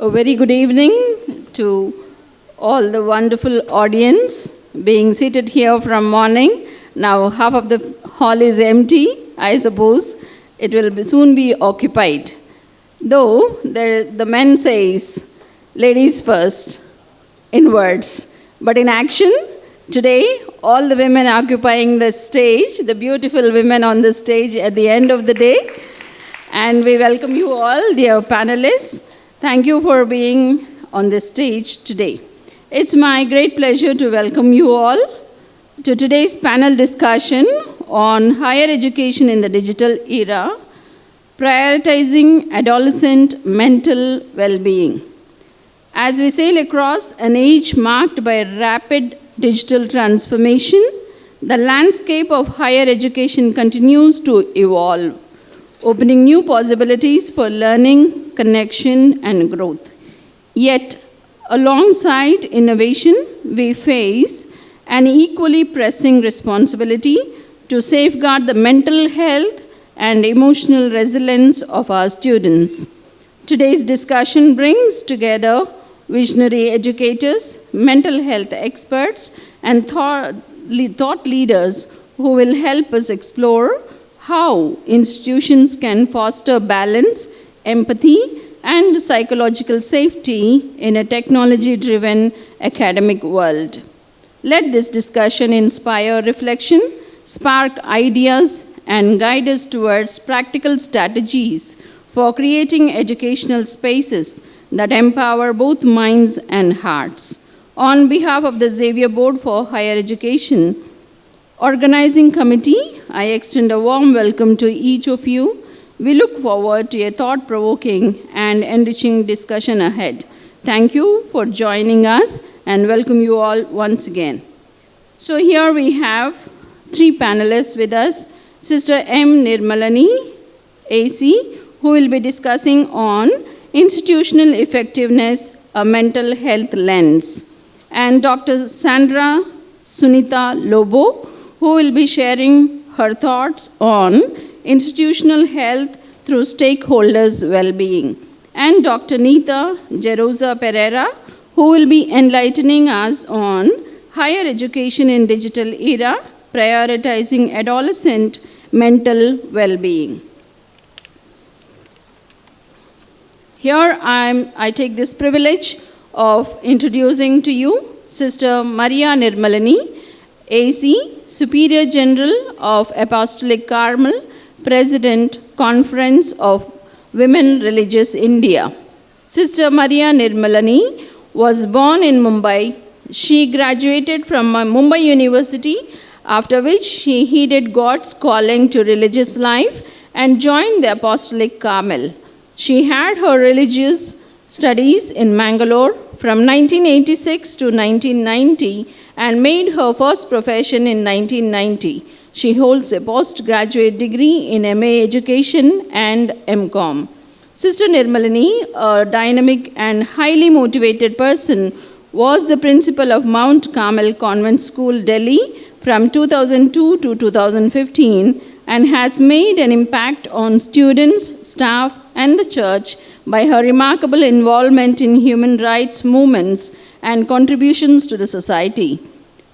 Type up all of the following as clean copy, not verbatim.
A very good evening to all the wonderful audience being seated here from morning. Now half of the hall is empty. I suppose it will soon be occupied. Though the men says, ladies first, in words. But in action, today, all the women occupying the stage, the beautiful women on the stage at the end of the day. And we welcome you all, dear panelists. Thank you for being on the stage today. It's my great pleasure to welcome you all to today's panel discussion on higher education in the digital era, prioritizing adolescent mental well-being. As we sail across an age marked by rapid digital transformation, the landscape of higher education continues to evolve, opening new possibilities for learning, connection, and growth. Yet, alongside innovation, we face an equally pressing responsibility to safeguard the mental health and emotional resilience of our students. Today's discussion brings together visionary educators, mental health experts, and thought leaders who will help us explore how institutions can foster balance, empathy, and psychological safety in a technology-driven academic world. Let this discussion inspire reflection, spark ideas, and guide us towards practical strategies for creating educational spaces that empower both minds and hearts. On behalf of the Xavier Board for Higher Education Organizing Committee, I extend a warm welcome to each of you. We look forward to a thought-provoking and enriching discussion ahead. Thank you for joining us and welcome you all once again. So here we have three panelists with us. Sister M. Nirmalini, AC, who will be discussing on institutional effectiveness, a mental health lens. And Dr. Sandra Sunitha Lobo, who will be sharing her thoughts on institutional health through stakeholders' well-being. And Dr. Neeta Gerosa Pereira, who will be enlightening us on higher education in digital era, prioritizing adolescent mental well-being. Here I take this privilege of introducing to you Sister Maria Nirmalini, AC, Superior General of Apostolic Carmel, President, Conference of Women Religious India. Sister Maria Nirmalini was born in Mumbai. She graduated from Mumbai University, after which she heeded God's calling to religious life and joined the Apostolic Carmel. She had her religious studies in Mangalore from 1986 to 1990 and made her first profession in 1990. She holds a postgraduate degree in MA Education and MCom. Sister Nirmalini, a dynamic and highly motivated person, was the principal of Mount Carmel Convent School, Delhi from 2002 to 2015 and has made an impact on students, staff, and the church by her remarkable involvement in human rights movements and contributions to the society.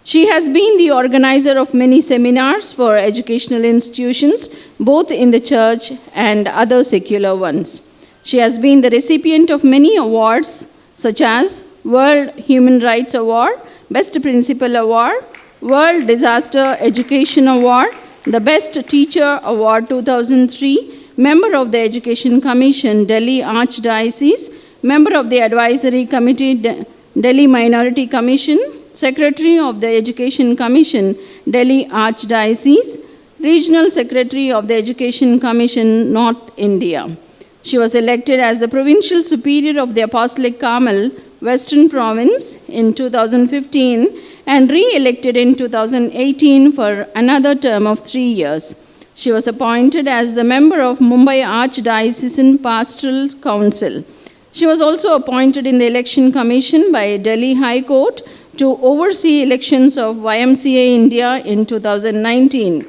She has been the organizer of many seminars for educational institutions, both in the church and other secular ones. She has been the recipient of many awards, such as World Human Rights Award, Best Principal Award, World Disaster Education Award, the Best Teacher Award 2003, Member of the Education Commission, Delhi Archdiocese, Member of the Advisory Committee, Delhi Minority Commission, Secretary of the Education Commission, Delhi Archdiocese, Regional Secretary of the Education Commission, North India. She was elected as the Provincial Superior of the Apostolic Carmel, Western Province in 2015 and re-elected in 2018 for another term of 3 years. She was appointed as the member of Mumbai Archdiocesan Pastoral Council. She was also appointed in the Election Commission by Delhi High Court to oversee elections of YMCA India in 2019.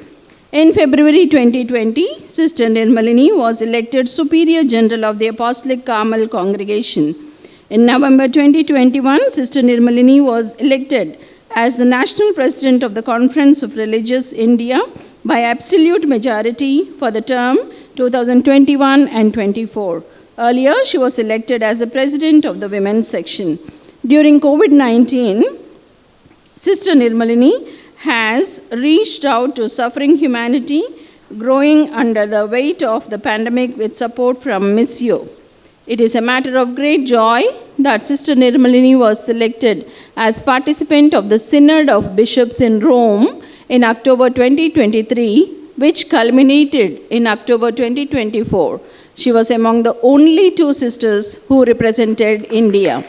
In February 2020, Sister Nirmalini was elected Superior General of the Apostolic Carmel Congregation. In November 2021, Sister Nirmalini was elected as the National President of the Conference of Religious India by absolute majority for the term 2021 and 24. Earlier, she was elected as the President of the Women's Section. During COVID-19, Sister Nirmalini has reached out to suffering humanity growing under the weight of the pandemic with support from Miss You. It is a matter of great joy that Sister Nirmalini was selected as participant of the Synod of Bishops in Rome in October 2023, which culminated in October 2024. She was among the only 2 sisters who represented India.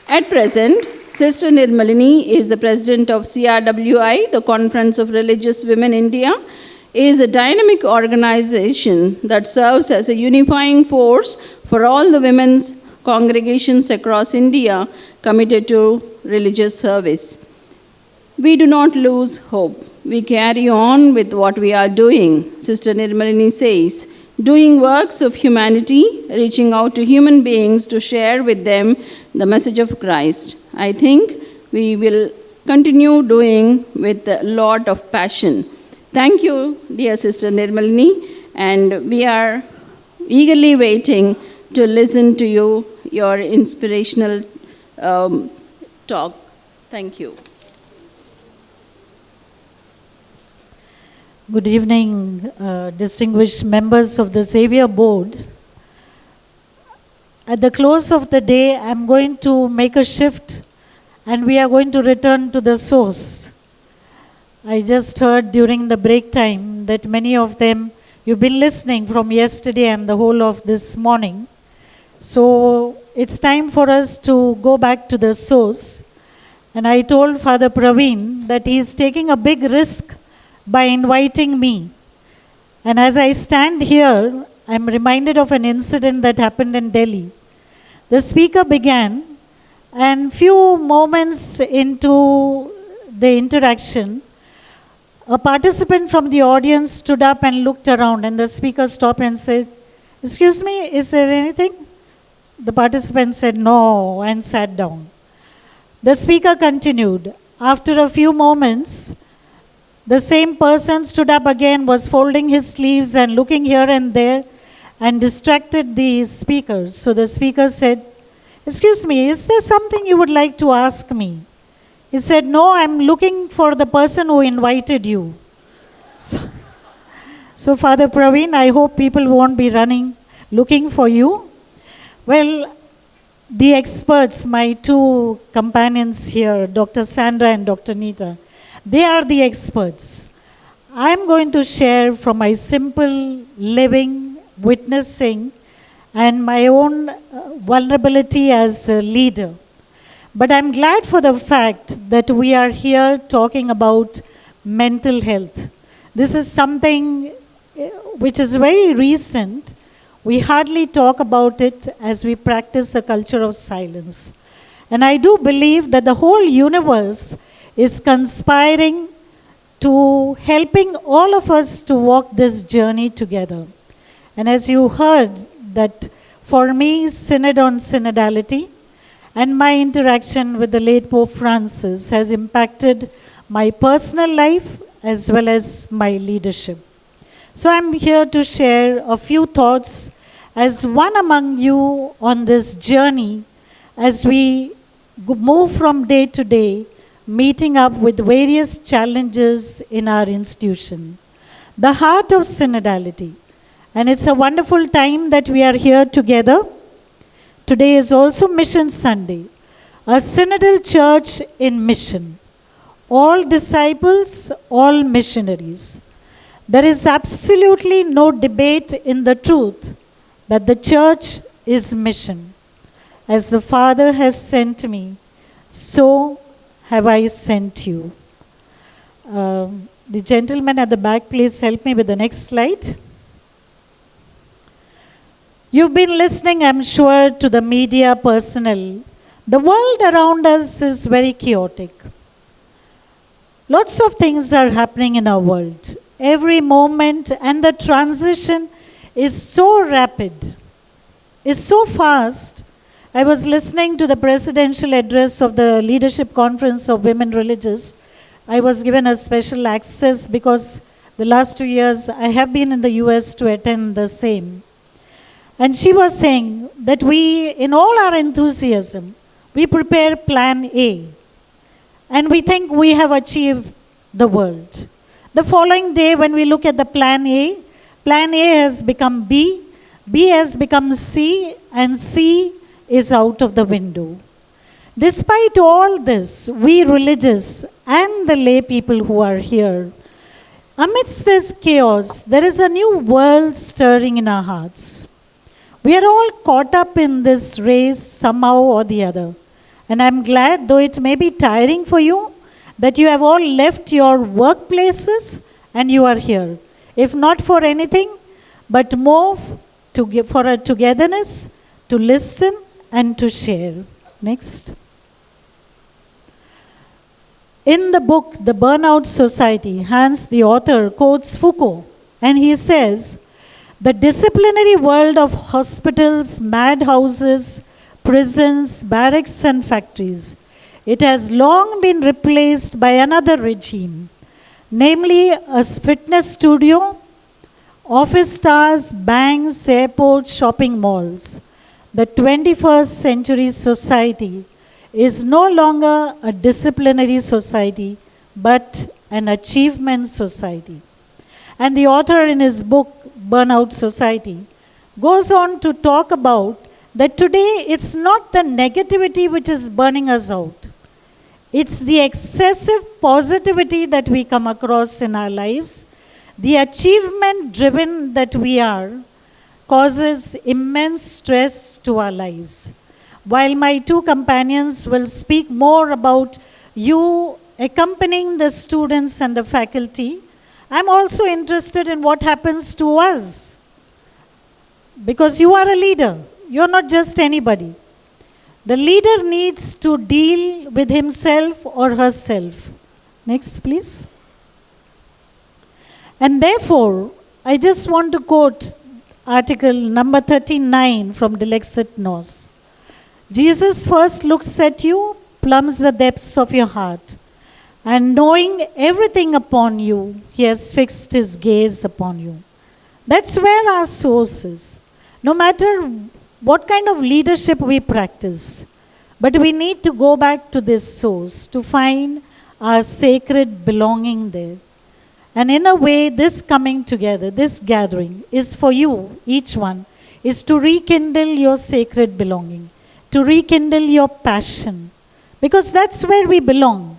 At present, Sister Nirmalini is the president of CRWI, the Conference of Religious Women India, is a dynamic organization that serves as a unifying force for all the women's congregations across India committed to religious service. We do not lose hope. We carry on with what we are doing. Sister Nirmalini says, doing works of humanity, reaching out to human beings to share with them the message of Christ. I think we will continue doing with a lot of passion. Thank you, dear Sister Nirmalini, and we are eagerly waiting to listen to you, your inspirational talk. Thank you. Good evening, distinguished members of the Xavier board. At the close of the day, I'm going to make a shift and we are going to return to the source. I just heard during the break time that many of them, you've been listening from yesterday and the whole of this morning. So it's time for us to go back to the source. And I told Father Praveen that he's taking a big risk by inviting me. And as I stand here, I'm reminded of an incident that happened in Delhi. The speaker began, and few moments into the interaction, a participant from the audience stood up and looked around, and the speaker stopped and said, "Excuse me, is there anything?" The participant said no and sat down. The speaker continued. After a few moments, the same person stood up again, was folding his sleeves and looking here and there and distracted the speaker. So the speaker said, "Excuse me, is there something you would like to ask me?" He said, "No, I'm looking for the person who invited you." So Father Praveen, I hope people won't be running looking for you. Well, the experts, my 2 companions here, Dr. Sandra and Dr. Neeta, they are the experts. I'm going to share from my simple living, witnessing, and my own vulnerability as a leader. But I'm glad for the fact that we are here talking about mental health. This is something which is very recent. We hardly talk about it as we practice a culture of silence. And I do believe that the whole universe is conspiring to helping all of us to walk this journey together. And as you heard, that for me, Synod on Synodality and my interaction with the late Pope Francis has impacted my personal life as well as my leadership. So I'm here to share a few thoughts as one among you on this journey as we move from day to day, meeting up with various challenges in our institution. The heart of synodality. And it's a wonderful time that we are here together. Today is also Mission Sunday, a synodal church in mission. All disciples, all missionaries. There is absolutely no debate in the truth that the church is mission. As the Father has sent me, so have I sent you. The gentleman at the back, please help me with the next slide. You've been listening, I'm sure, to the media personnel. The world around us is very chaotic. Lots of things are happening in our world. Every moment, and the transition is so rapid, is so fast, I was listening to the presidential address of the Leadership Conference of Women Religious. I was given a special access because the last 2 years I have been in the US to attend the same. And she was saying that we, in all our enthusiasm, we prepare plan A. And we think we have achieved the world. The following day, when we look at the plan A has become B has become C, and C is out of the window. Despite all this, we religious and the lay people who are here, amidst this chaos, there is a new world stirring in our hearts. We are all caught up in this race somehow or the other. And I'm glad, though it may be tiring for you, that you have all left your workplaces and you are here. If not for anything, but more for a togetherness, to listen and to share. Next. In the book, The Burnout Society, Hans, the author, quotes Foucault, and he says, the disciplinary world of hospitals, madhouses, prisons, barracks, and factories, it has long been replaced by another regime, namely a fitness studio, office towers, banks, airports, shopping malls. The 21st century society is no longer a disciplinary society, but an achievement society. And the author in his book, Burnout Society, goes on to talk about that today it's not the negativity which is burning us out. It's the excessive positivity that we come across in our lives. The achievement driven that we are causes immense stress to our lives. While my two companions will speak more about you accompanying the students and the faculty, I'm also interested in what happens to us. Because you are a leader. You're not just anybody. The leader needs to deal with himself or herself. Next, please. And therefore, I just want to quote article number 39 from Dilexit Nos. Jesus first looks at you, plumbs the depths of your heart, and knowing everything upon you, he has fixed his gaze upon you. That's where our source is. No matter what kind of leadership we practice, but we need to go back to this source to find our sacred belonging there. And in a way, this coming together, this gathering, is for you, each one, is to rekindle your sacred belonging, to rekindle your passion, because that's where we belong.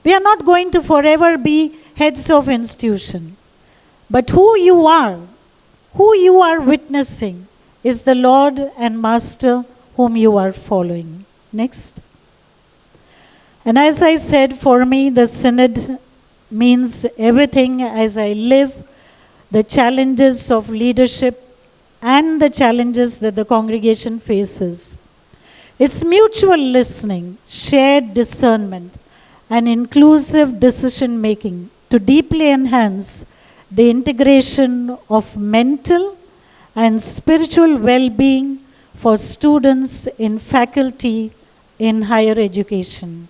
We are not going to forever be heads of institution, but who you are witnessing, is the Lord and Master whom you are following. Next. And as I said, for me, the synod means everything as I live the challenges of leadership and the challenges that the congregation faces. It's mutual listening, shared discernment, and inclusive decision making to deeply enhance the integration of mental and spiritual well-being for students in faculty in higher education.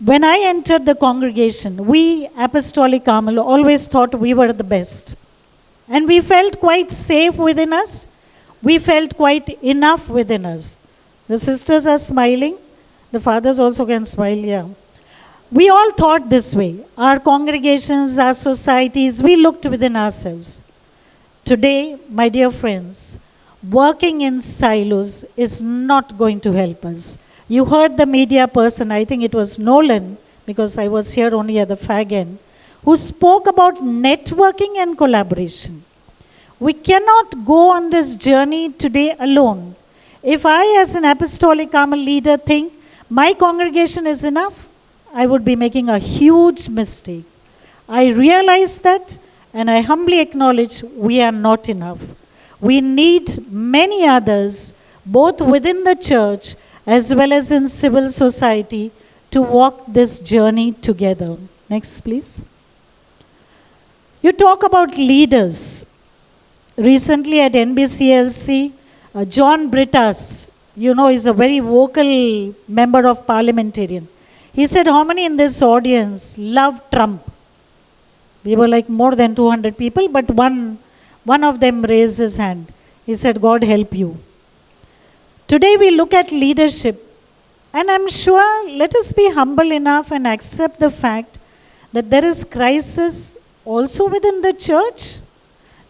When I entered the congregation, we, Apostolic Carmel, always thought we were the best. And we felt quite safe within us. We felt quite enough within us. The sisters are smiling. The fathers also can smile, yeah. We all thought this way. Our congregations, our societies, we looked within ourselves. Today, my dear friends, working in silos is not going to help us. You heard the media person, I think it was Nolan, because I was here only at the fag end, who spoke about networking and collaboration. We cannot go on this journey today alone. If I, as an Apostolic Carmel leader, think my congregation is enough, I would be making a huge mistake. I realize that, and I humbly acknowledge we are not enough. We need many others, both within the church as well as in civil society, to walk this journey together. Next, please. You talk about leaders. Recently at NBCLC, John Brittas, is a very vocal member of parliamentarian. He said, how many in this audience love Trump? We were like more than 200 people, but one of them raised his hand. He said, God help you. Today we look at leadership, and I'm sure let us be humble enough and accept the fact that there is crisis also within the church.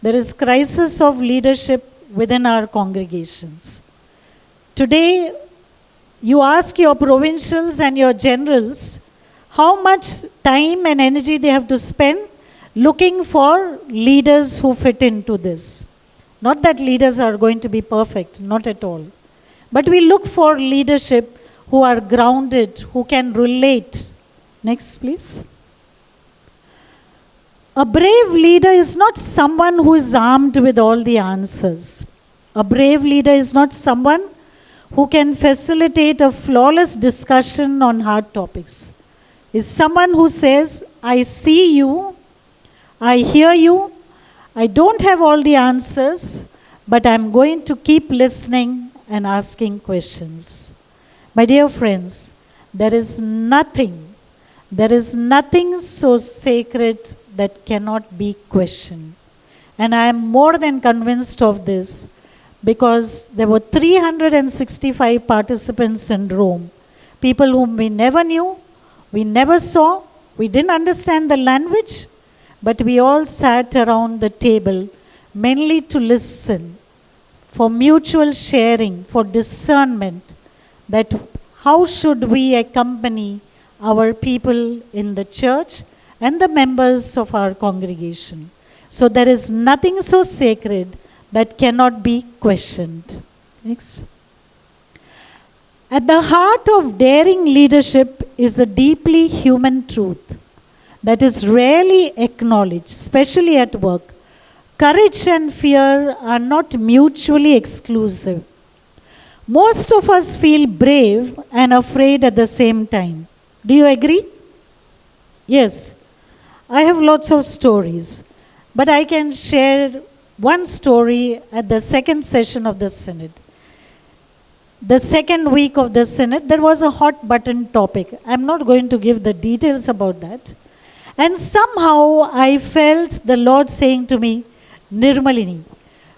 There is crisis of leadership within our congregations. Today, you ask your provincials and your generals how much time and energy they have to spend looking for leaders who fit into this. Not that leaders are going to be perfect, not at all. But we look for leadership who are grounded, who can relate. Next, please. A brave leader is not someone who is armed with all the answers. A brave leader is not someone who can facilitate a flawless discussion on hard topics. Is someone who says, I see you, I hear you, I don't have all the answers, but I'm going to keep listening and asking questions. My dear friends, there is nothing so sacred that cannot be questioned. And I am more than convinced of this because there were 365 participants in Rome, people whom we never knew, we never saw, we didn't understand the language, but we all sat around the table mainly to listen, for mutual sharing, for discernment, that how should we accompany our people in the church and the members of our congregation. So there is nothing so sacred that cannot be questioned. Next. At the heart of daring leadership is a deeply human truth that is rarely acknowledged, especially at work. Courage and fear are not mutually exclusive. Most of us feel brave and afraid at the same time. Do you agree? Yes. I have lots of stories, but I can share one story at the second session of the Synod. The second week of the Synod, there was a hot button topic. I'm not going to give the details about that. And somehow I felt the Lord saying to me, Nirmalini,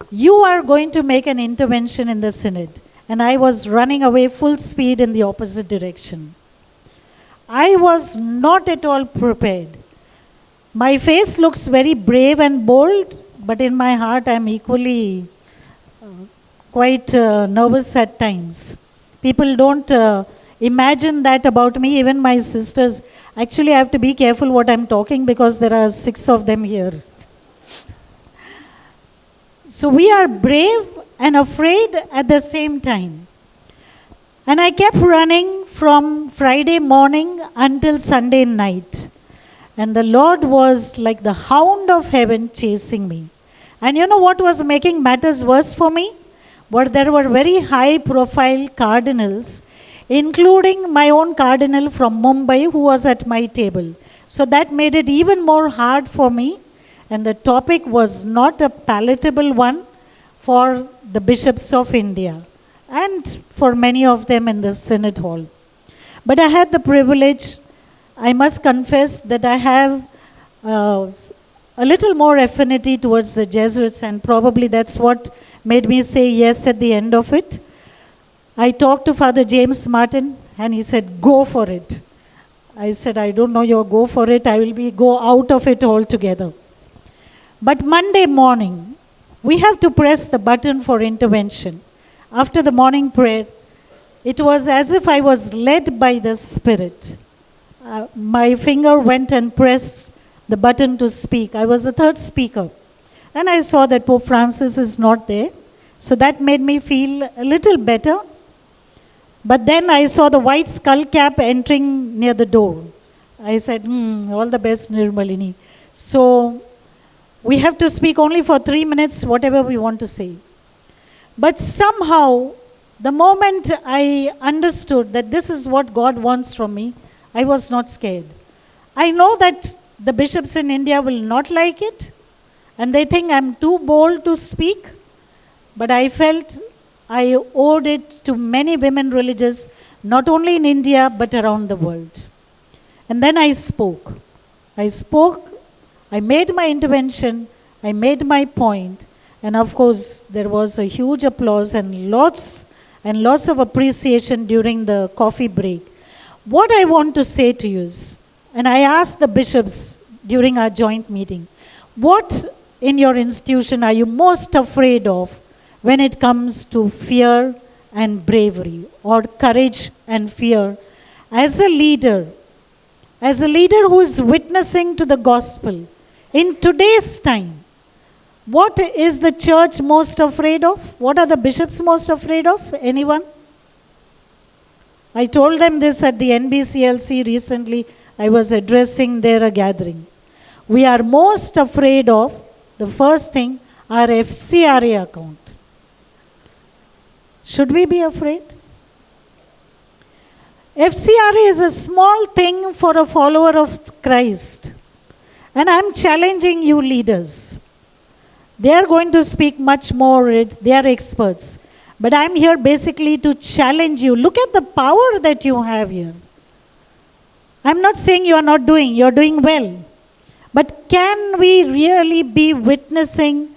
you are going to make an intervention in the Synod. And I was running away full speed in the opposite direction. I was not at all prepared. My face looks very brave and bold, but in my heart I'm equally quite nervous at times. People don't imagine that about me, even my sisters. Actually, I have to be careful what I'm talking because there are 6 of them here. So we are brave and afraid at the same time. And I kept running from Friday morning until Sunday night. And the Lord was like the hound of heaven chasing me. And you know what was making matters worse for me? But there were very high profile cardinals, including my own cardinal from Mumbai who was at my table. So that made it even more hard for me. And the topic was not a palatable one for the bishops of India and for many of them in the Synod Hall. But I had the privilege, I must confess that I have a little more affinity towards the Jesuits, and probably that's what made me say yes at the end of it. I talked to Father James Martin and he said, go for it. I said, I don't know your go for it, I will go out of it altogether. But Monday morning, we have to press the button for intervention. After the morning prayer, it was as if I was led by the Spirit. My finger went and pressed the button to speak. I was the third speaker. And I saw that Pope Francis is not there. So that made me feel a little better. But then I saw the white skull cap entering near the door. I said, all the best, Nirmalini. So we have to speak only for 3 minutes, whatever we want to say. But somehow, the moment I understood that this is what God wants from me, I was not scared. I know that the bishops in India will not like it, and they think I'm too bold to speak, but I felt I owed it to many women religious, not only in India but around the world. And then I spoke. I made my intervention, I made my point, and of course there was a huge applause and lots of appreciation during the coffee break. What I want to say to you is, and I asked the bishops during our joint meeting, what in your institution are you most afraid of when it comes to fear and bravery, or courage and fear? As a leader who is witnessing to the gospel in today's time, what is the church most afraid of? What are the bishops most afraid of? Anyone? I told them this at the NBCLC recently. I was addressing their gathering. We are most afraid of, the first thing, our FCRA account. Should we be afraid? FCRA is a small thing for a follower of Christ. And I'm challenging you leaders. They are going to speak much more, they are experts. But I'm here basically to challenge you. Look at the power that you have here. I'm not saying you are not doing, you're doing well. But can we really be witnessing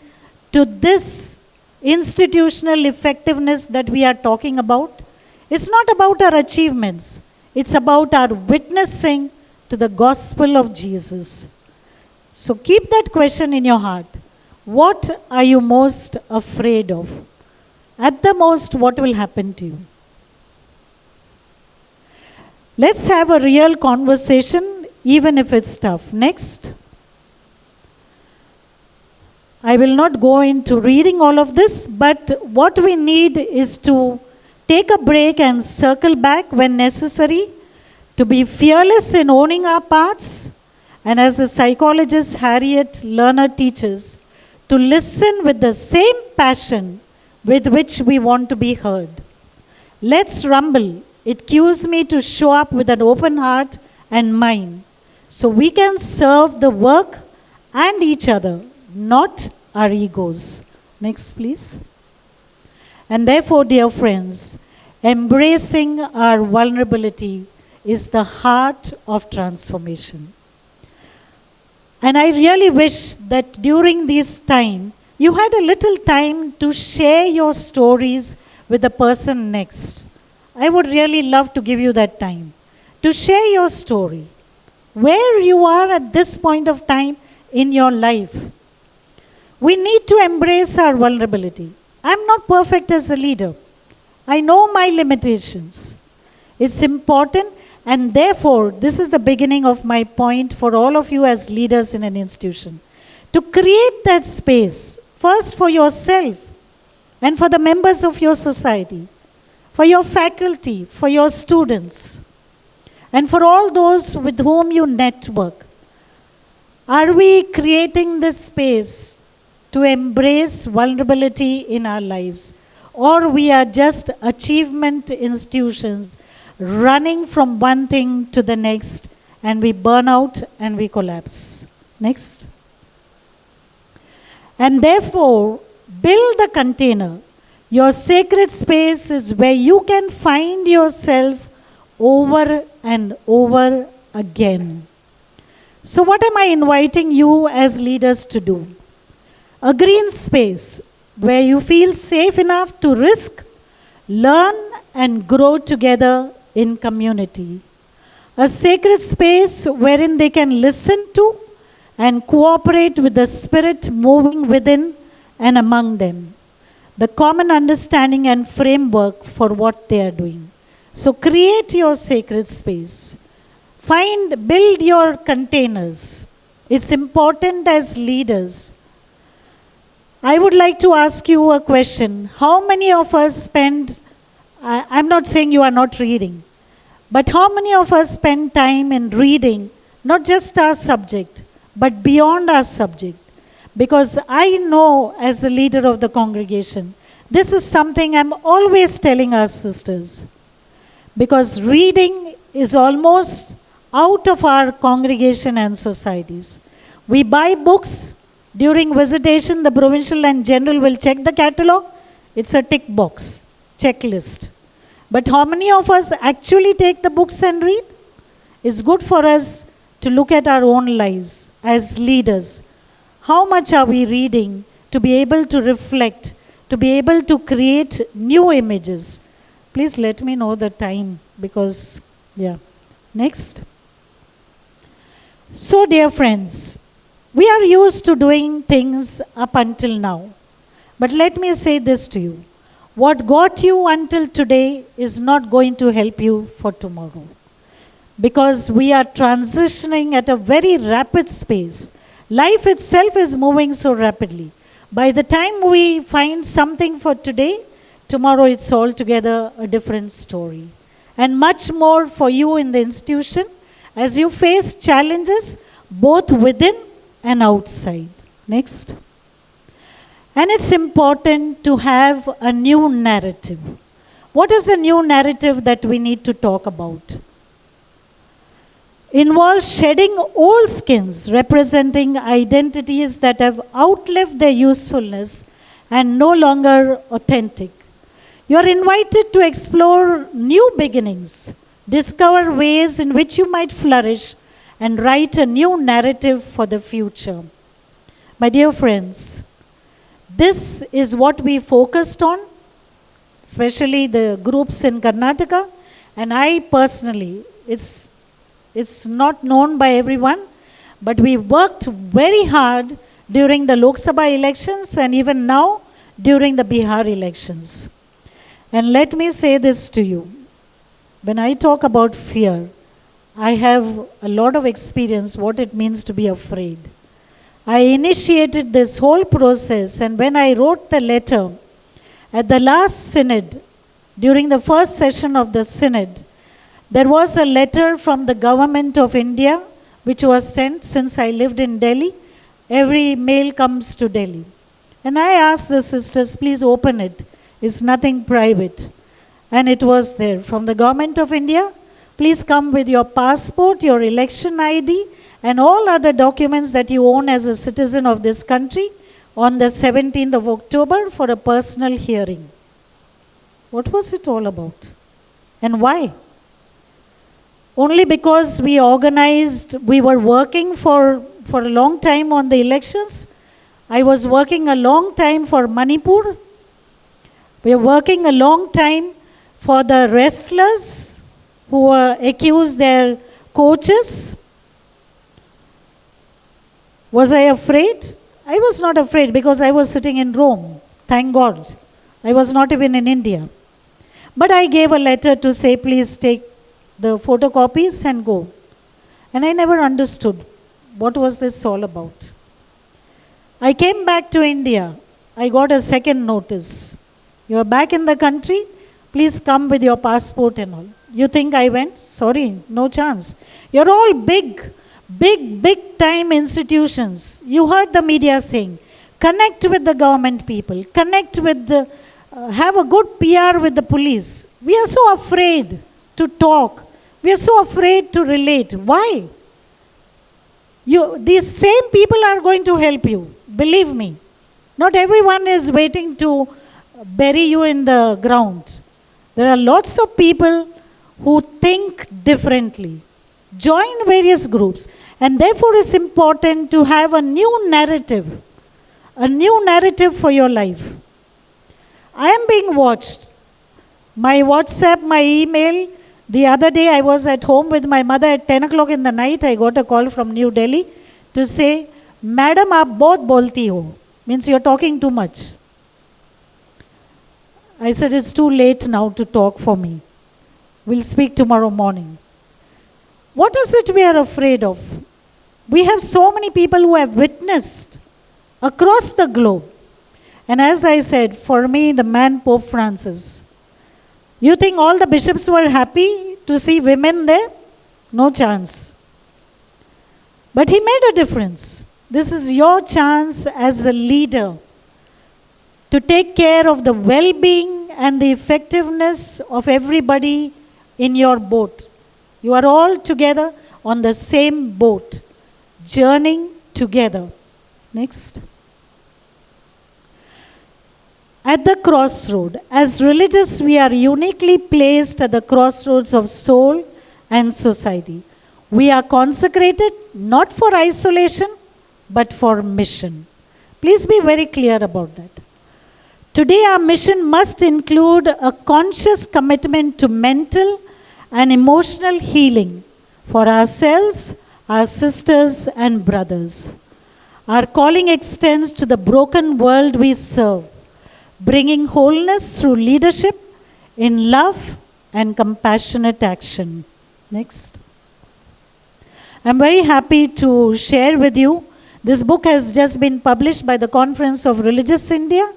to this institutional effectiveness that we are talking about? It's not about our achievements. It's about our witnessing to the gospel of Jesus. So keep that question in your heart. What are you most afraid of? At the most, what will happen to you? Let's have a real conversation, even if it's tough. Next. I will not go into reading all of this, but what we need is to take a break and circle back when necessary, to be fearless in owning our paths, and as the psychologist Harriet Lerner teaches, to listen with the same passion with which we want to be heard. Let's rumble. It cues me to show up with an open heart and mind, so we can serve the work and each other, not our egos. Next, please. And therefore, dear friends, embracing our vulnerability is the heart of transformation. And I really wish that during this time, you had a little time to share your stories with the person next. I would really love to give you that time to share your story, where you are at this point of time in your life. We need to embrace our vulnerability. I'm not perfect as a leader. I know my limitations. It's important, and therefore, this is the beginning of my point for all of you as leaders in an institution. To create that space, first for yourself and for the members of your society, for your faculty, for your students, and for all those with whom you network. Are we creating this space to embrace vulnerability in our lives? Or we are just achievement institutions running from one thing to the next, and we burn out and we collapse. Next. And therefore, build the container. Your sacred space is where you can find yourself over and over again. So what am I inviting you as leaders to do? A green space where you feel safe enough to risk, learn, and grow together in community. A sacred space wherein they can listen to and cooperate with the Spirit moving within and among them. The common understanding and framework for what they are doing. So create your sacred space. Build your containers. It's important as leaders. I would like to ask you a question. How many of us spend, I'm not saying you are not reading, but how many of us spend time in reading, not just our subject, but beyond our subject? Because I know as a leader of the congregation, this is something I'm always telling our sisters. Because reading is almost out of our congregation and societies. We buy books. During visitation, the provincial and general will check the catalogue. It's a tick box, checklist. But how many of us actually take the books and read? It's good for us to look at our own lives as leaders. How much are we reading to be able to reflect, to be able to create new images? Please let me know the time because, Next. So, dear friends, we are used to doing things up until now. But let me say this to you. What got you until today is not going to help you for tomorrow. Because we are transitioning at a very rapid pace. Life itself is moving so rapidly. By the time we find something for today, tomorrow it's altogether a different story. And much more for you in the institution as you face challenges both within and outside. Next. And it's important to have a new narrative. What is the new narrative that we need to talk about? Involves shedding old skins representing identities that have outlived their usefulness and no longer authentic. You are invited to explore new beginnings, discover ways in which you might flourish, and write a new narrative for the future. My dear friends, this is what we focused on, especially the groups in Karnataka, and I personally, it's not known by everyone, but we worked very hard during the Lok Sabha elections and even now during the Bihar elections. And let me say this to you. When I talk about fear, I have a lot of experience what it means to be afraid. I initiated this whole process, and when I wrote the letter at the last synod, during the first session of the synod, there was a letter from the government of India which was sent since I lived in Delhi. Every mail comes to Delhi. And I asked the sisters, please open it. It's nothing private. And it was there from the government of India. Please come with your passport, your election ID, and all other documents that you own as a citizen of this country on the 17th of October for a personal hearing. What was it all about? And why? Only because we were working for a long time on the elections. I was working a long time for Manipur. We were working a long time for the wrestlers who accused their coaches. Was I afraid? I was not afraid because I was sitting in Rome. Thank God. I was not even in India. But I gave a letter to say, please take the photocopies and go. And I never understood what was this all about. I came back to India. I got a second notice. You are back in the country. Please come with your passport and all. You think I went? Sorry, no chance. You're all big time institutions. You heard the media saying, connect with the government people, connect with have a good PR with the police. We are so afraid to talk. We are so afraid to relate. Why? These same people are going to help you. Believe me. Not everyone is waiting to bury you in the ground. There are lots of people who think differently. Join various groups. And therefore it's important to have a new narrative for your life. I am being watched. My WhatsApp, my email. The other day I was at home with my mother at 10 o'clock in the night. I got a call from New Delhi to say, Madam, aap bahut bolti ho. Means you're talking too much. I said, it's too late now to talk for me. We'll speak tomorrow morning. What is it we are afraid of? We have so many people who have witnessed across the globe. And as I said, for me, the man Pope Francis. You think all the bishops were happy to see women there? No chance. But he made a difference. This is your chance as a leader to take care of the well-being and the effectiveness of everybody in your boat. You are all together on the same boat, journeying together. Next. At the crossroad, as religious, we are uniquely placed at the crossroads of soul and society. We are consecrated not for isolation, but for mission. Please be very clear about that. Today, our mission must include a conscious commitment to mental and emotional healing for ourselves, our sisters, and brothers. Our calling extends to the broken world we serve, bringing wholeness through leadership in love and compassionate action. Next. I'm very happy to share with you. This book has just been published by the Conference of Religious India.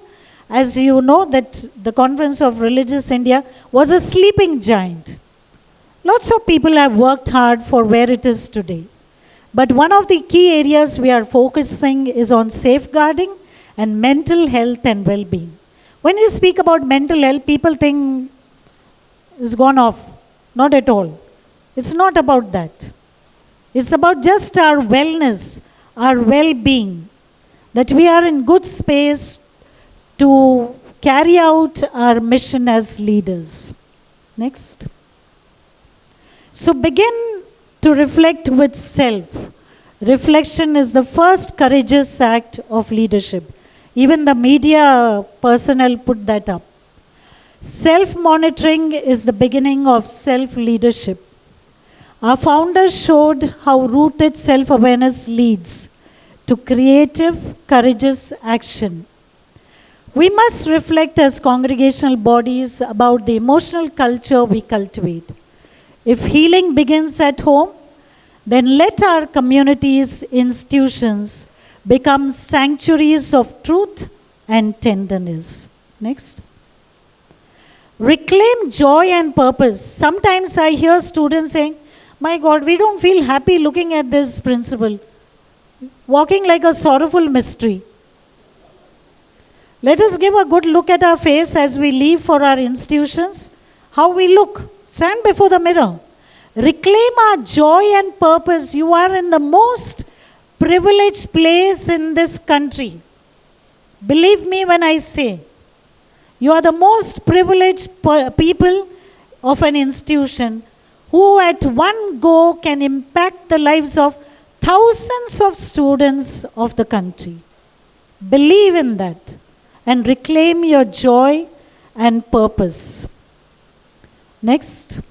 As you know, that the Conference of Religious India was a sleeping giant. Lots of people have worked hard for where it is today. But one of the key areas we are focusing is on safeguarding and mental health and well-being. When we speak about mental health, people think it's gone off. Not at all. It's not about that. It's about just our wellness, our well-being, that we are in good space to carry out our mission as leaders. Next. So begin to reflect with self. Reflection is the first courageous act of leadership. Even the media personnel put that up. Self-monitoring is the beginning of self-leadership. Our founders showed how rooted self-awareness leads to creative, courageous action. We must reflect as congregational bodies about the emotional culture we cultivate. If healing begins at home, then let our communities, institutions become sanctuaries of truth and tenderness. Next. Reclaim joy and purpose. Sometimes I hear students saying, my God, we don't feel happy looking at this principle. Walking like a sorrowful mystery. Let us give a good look at our face as we leave for our institutions. How we look. Stand before the mirror. Reclaim our joy and purpose. You are in the most privileged place in this country. Believe me when I say, you are the most privileged people of an institution who at one go can impact the lives of thousands of students of the country. Believe in that and reclaim your joy and purpose. Next.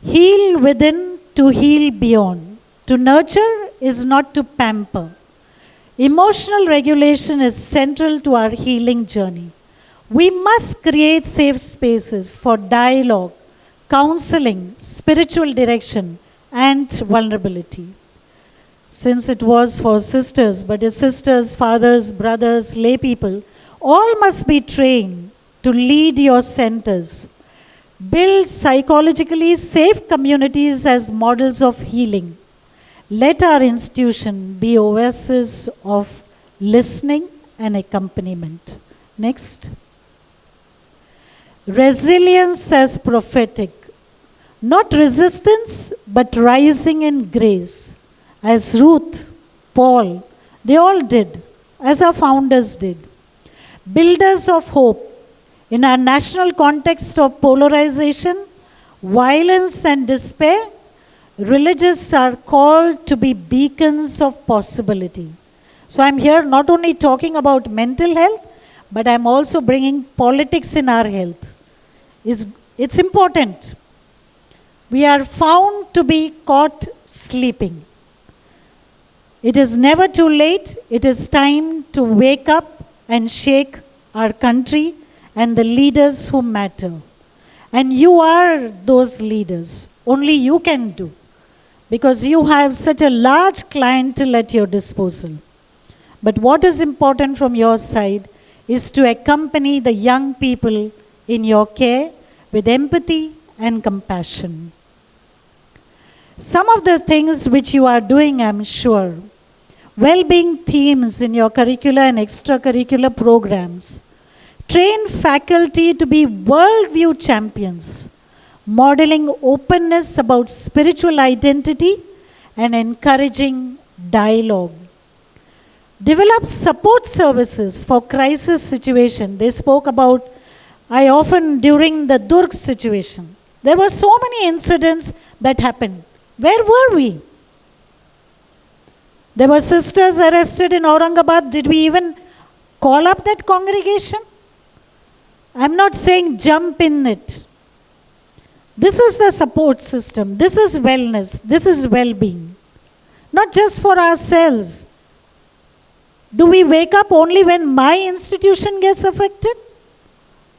Heal within to heal beyond. To nurture is not to pamper. Emotional regulation is central to our healing journey. We must create safe spaces for dialogue, counseling, spiritual direction, and vulnerability. Since it was for sisters, but the sisters, fathers, brothers, lay people, all must be trained to lead your centers. Build psychologically safe communities as models of healing. Let our institution be oases of listening and accompaniment. Next. Resilience as prophetic. Not resistance, but rising in grace. As Ruth, Paul, they all did, as our founders did. Builders of hope. In our national context of polarization, violence and despair, religious are called to be beacons of possibility. So I'm here not only talking about mental health, but I'm also bringing politics in our health. It's important. We are found to be caught sleeping. It is never too late. It is time to wake up and shake our country and the leaders who matter. And you are those leaders. Only you can do. Because you have such a large clientele at your disposal. But what is important from your side is to accompany the young people in your care with empathy and compassion. Some of the things which you are doing, I'm sure, well-being themes in your curricular and extracurricular programs, train faculty to be worldview champions, modeling openness about spiritual identity and encouraging dialogue. Develop support services for crisis situation. They spoke about, I often during the Durg situation, there were so many incidents that happened. Where were we? There were sisters arrested in Aurangabad. Did we even call up that congregation? I'm not saying jump in it. This is the support system. This is wellness. This is well-being. Not just for ourselves. Do we wake up only when my institution gets affected?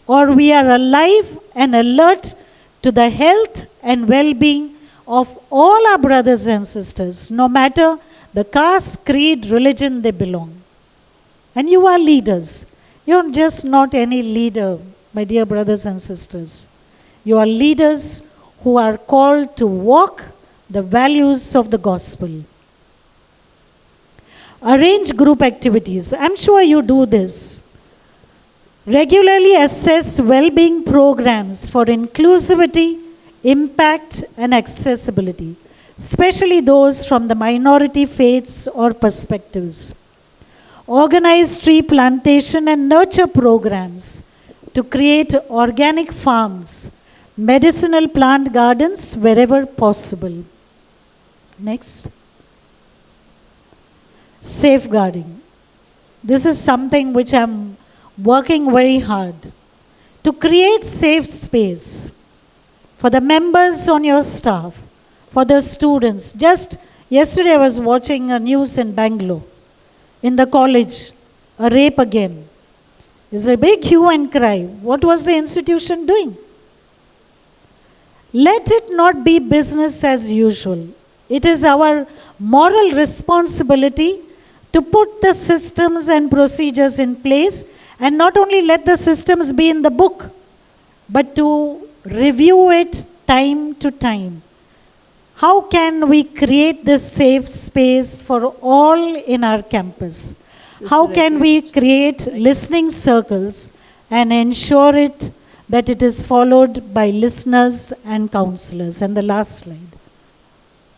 Or we are alive and alert to the health and well-being of all our brothers and sisters, no matter the caste, creed, religion they belong. And you are leaders. You're just not any leader, my dear brothers and sisters. You are leaders who are called to walk the values of the gospel. Arrange group activities. I'm sure you do this. Regularly assess well-being programs for inclusivity, impact, and accessibility, especially those from the minority faiths or perspectives. Organize tree plantation and nurture programs to create organic farms, medicinal plant gardens wherever possible. Next. Safeguarding. This is something which I'm working very hard to create safe space for the members on your staff, for the students. Just yesterday I was watching a news in Bangalore, in the college, a rape again. It's a big hue and cry. What was the institution doing? Let it not be business as usual. It is our moral responsibility to put the systems and procedures in place, and not only let the systems be in the book, but to review it time to time. How can we create this safe space for all in our campus? How can we create listening circles and ensure it that it is followed by listeners and counselors? And the last slide.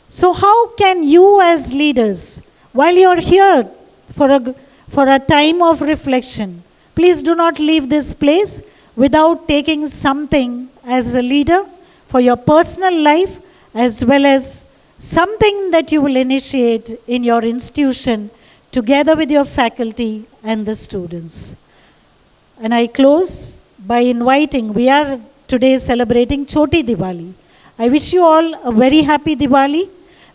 So how can you as leaders, while you're here for a time of reflection, please do not leave this place without taking something as a leader for your personal life, as well as something that you will initiate in your institution together with your faculty and the students. And I close by inviting, we are today celebrating Choti Diwali. I wish you all a very happy Diwali.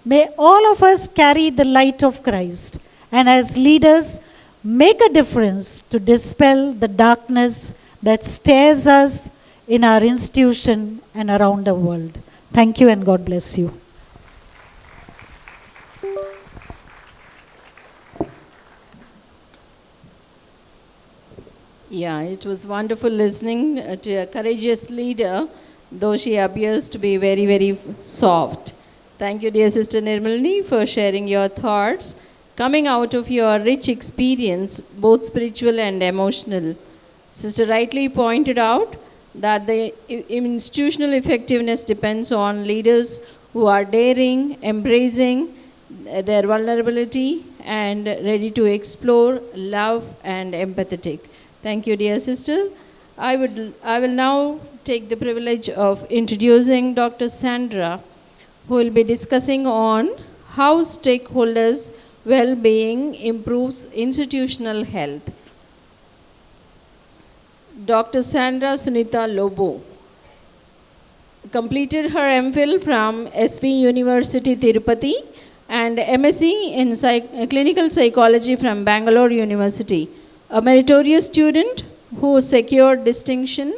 May all of us carry the light of Christ, and as leaders, make a difference to dispel the darkness that stares us in our institution and around the world. Thank you and God bless you. Yeah, it was wonderful listening to a courageous leader, though she appears to be very, very soft. Thank you, dear Sister Nirmalini, for sharing your thoughts, coming out of your rich experience, both spiritual and emotional. Sister rightly pointed out that the institutional effectiveness depends on leaders who are daring, embracing their vulnerability, and ready to explore, love, and empathetic. Thank you, dear sister. I will now take the privilege of introducing Dr. Sandra, who will be discussing on how stakeholders' well-being improves institutional health. Dr. Sandra Sunitha Lobo completed her MPhil from SV University Tirupati and MSc in Clinical Psychology from Mangalore University. A meritorious student who secured distinction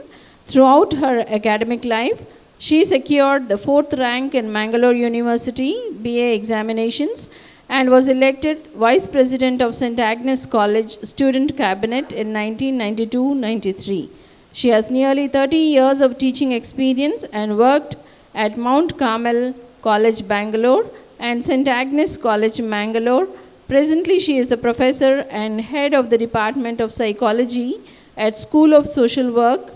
throughout her academic life, she secured the 4th rank in Mangalore University BA examinations and was elected Vice President of St. Agnes College Student Cabinet in 1992-93. She has nearly 30 years of teaching experience and worked at Mount Carmel College, Bangalore and St. Agnes College, Mangalore. Presently, she is the professor and head of the Department of Psychology at School of Social Work,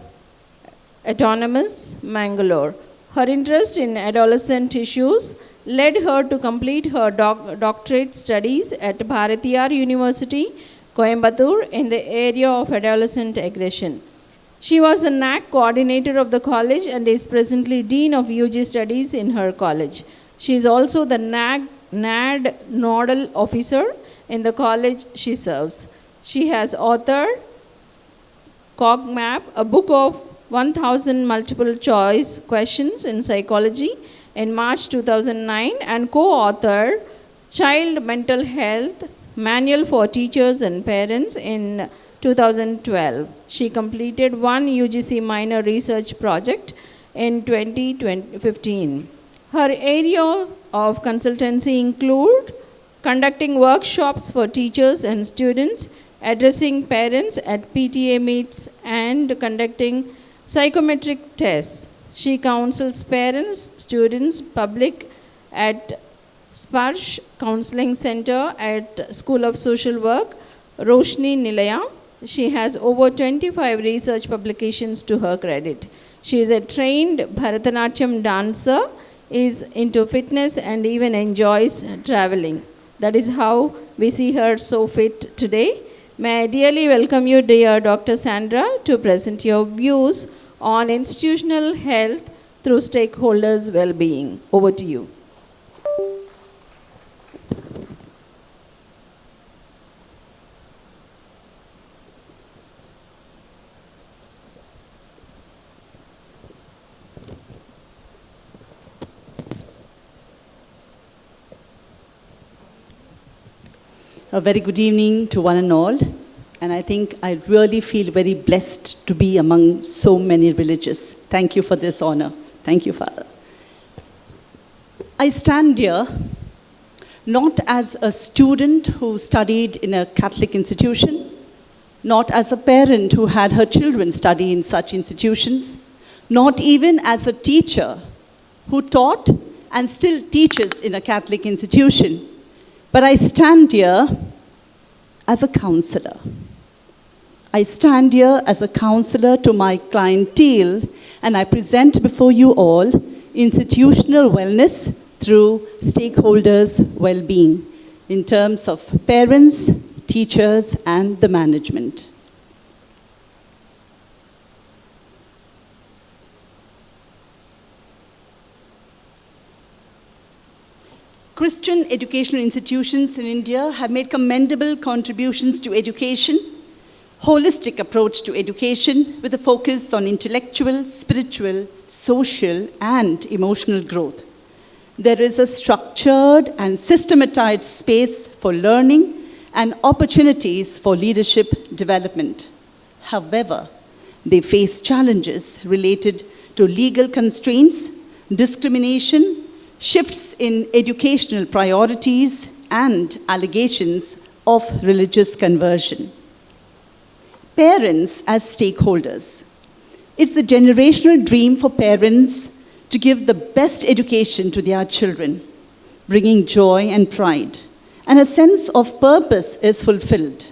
Autonomous, Mangalore. Her interest in adolescent issues led her to complete her doctorate studies at Bharatiyar University, Coimbatore, in the area of adolescent aggression. She was the NAC coordinator of the college and is presently Dean of UG Studies in her college. She is also the NAD Nodal Officer in the college she serves. She has authored CogMap, a book of 1000 multiple choice questions in psychology, in March 2009, and co-authored Child Mental Health Manual for Teachers and Parents in 2012. She completed one UGC minor research project in 2015. Her area of consultancy include conducting workshops for teachers and students, addressing parents at PTA meets, and conducting psychometric tests. She counsels parents, students, public at Sparsh Counseling Center at School of Social Work, Roshni Nilaya. She has over 25 research publications to her credit. She is a trained Bharatanatyam dancer, is into fitness, and even enjoys traveling. That is how we see her so fit today. May I dearly welcome you, dear Dr. Sandra, to present your views on institutional health through stakeholders' well-being. Over to you. A very good evening to one and all. And I think I really feel very blessed to be among so many religious. Thank you for this honor. Thank you, Father. I stand here not as a student who studied in a Catholic institution, not as a parent who had her children study in such institutions, not even as a teacher who taught and still teaches in a Catholic institution. But I stand here as a counselor. I stand here as a counselor to my clientele, and I present before you all institutional wellness through stakeholders' well-being in terms of parents, teachers, and the management. Christian educational institutions in India have made commendable contributions to education, holistic approach to education with a focus on intellectual, spiritual, social, and emotional growth. There is a structured and systematized space for learning and opportunities for leadership development. However, they face challenges related to legal constraints, discrimination, shifts in educational priorities, and allegations of religious conversion. Parents as stakeholders. It's a generational dream for parents to give the best education to their children, bringing joy and pride, and a sense of purpose is fulfilled.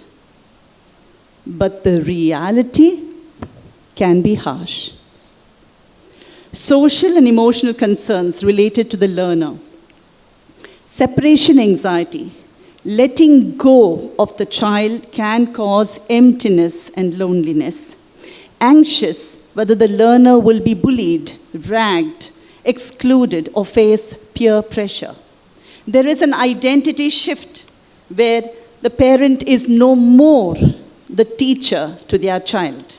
But the reality can be harsh. Social and emotional concerns related to the learner. Separation anxiety, letting go of the child can cause emptiness and loneliness. Anxious whether the learner will be bullied, ragged, excluded, or face peer pressure. There is an identity shift where the parent is no more the teacher to their child.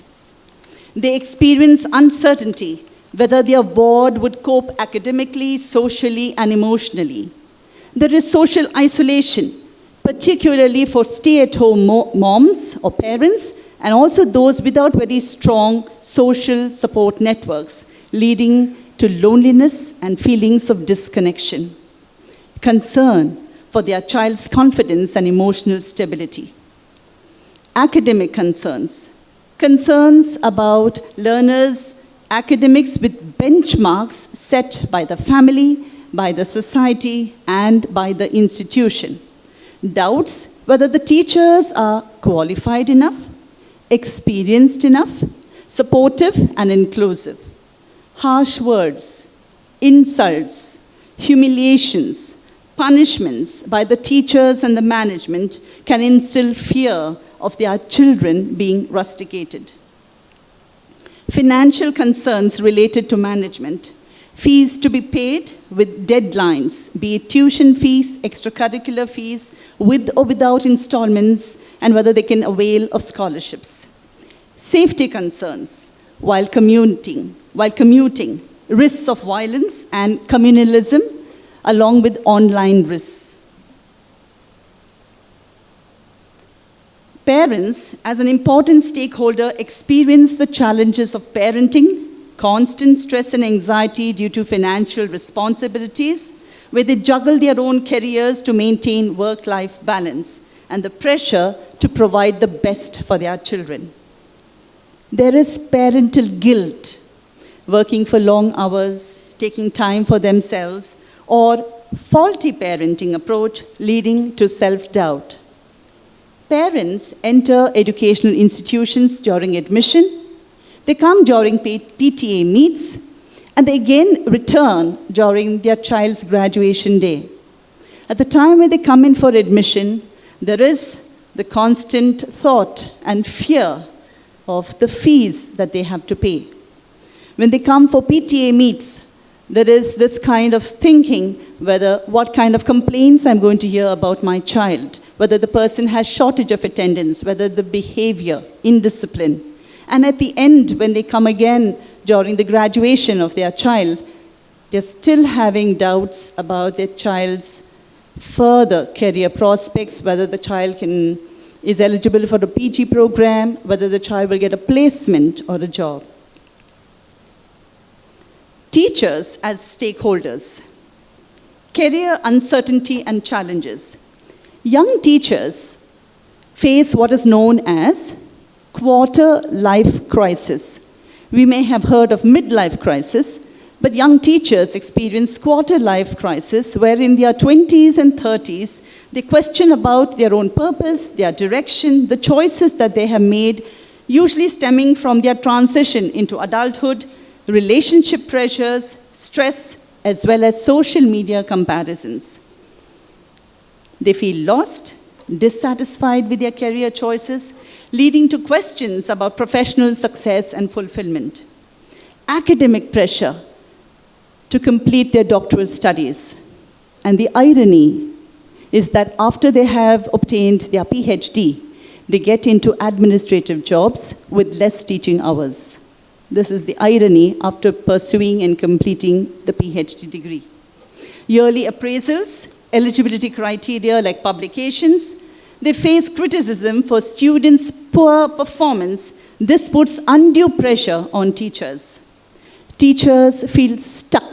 They experience uncertainty whether their ward would cope academically, socially, and emotionally. There is social isolation, particularly for stay-at-home moms or parents, and also those without very strong social support networks, leading to loneliness and feelings of disconnection. Concern for their child's confidence and emotional stability. Academic concerns. Concerns about learners' academics with benchmarks set by the family, by the society, and by the institution. Doubts whether the teachers are qualified enough, experienced enough, supportive and inclusive. Harsh words, insults, Humiliations, punishments by the teachers and the management can instill fear of their children being rusticated. Financial concerns related to management, fees to be paid with deadlines, be it tuition fees, extracurricular fees, with or without installments, and whether they can avail of scholarships. Safety concerns while commuting, risks of violence and communalism, along with online risks. Parents, as an important stakeholder, experience the challenges of parenting, constant stress and anxiety due to financial responsibilities, where they juggle their own careers to maintain work-life balance, and the pressure to provide the best for their children. There is parental guilt, working for long hours, taking time for themselves, or faulty parenting approach leading to self-doubt. Parents enter educational institutions during admission, they come during PTA meets, and they again return during their child's graduation day. At the time when they come in for admission, there is the constant thought and fear of the fees that they have to pay. When they come for PTA meets, there is this kind of thinking whether what kind of complaints I'm going to hear about my child, whether the person has shortage of attendance, whether the behavior, indiscipline. And at the end, when they come again during the graduation of their child, they're still having doubts about their child's further career prospects, whether the child is eligible for a PG program, whether the child will get a placement or a job. Teachers as stakeholders, career uncertainty and challenges. Young teachers face what is known as quarter-life crisis. We may have heard of midlife crisis, but young teachers experience quarter-life crisis, where in their 20s and 30s, they question about their own purpose, their direction, the choices that they have made, usually stemming from their transition into adulthood, relationship pressures, stress, as well as social media comparisons. They feel lost, dissatisfied with their career choices, leading to questions about professional success and fulfillment. Academic pressure to complete their doctoral studies. And the irony is that after they have obtained their PhD, they get into administrative jobs with less teaching hours. This is the irony after pursuing and completing the PhD degree. Yearly appraisals, eligibility criteria like publications, they face criticism for students' poor performance. This puts undue pressure on teachers. Teachers feel stuck.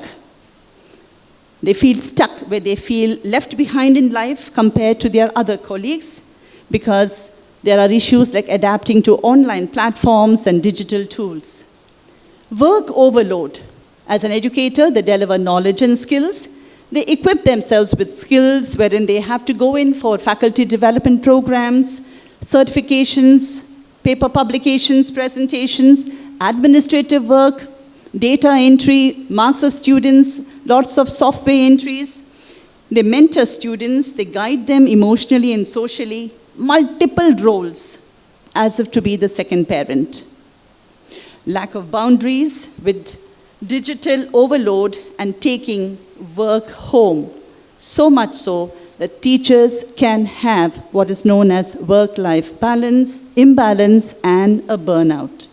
They feel stuck where they feel left behind in life compared to their other colleagues, because there are issues like adapting to online platforms and digital tools. Work overload. As an educator, they deliver knowledge and skills. They equip themselves with skills wherein they have to go in for faculty development programs, certifications, paper publications, presentations, administrative work, data entry, marks of students, lots of software entries. They mentor students, they guide them emotionally and socially, multiple roles, as if to be the second parent. Lack of boundaries with digital overload and taking work home. So much so that teachers can have what is known as work-life balance, imbalance, and a burnout.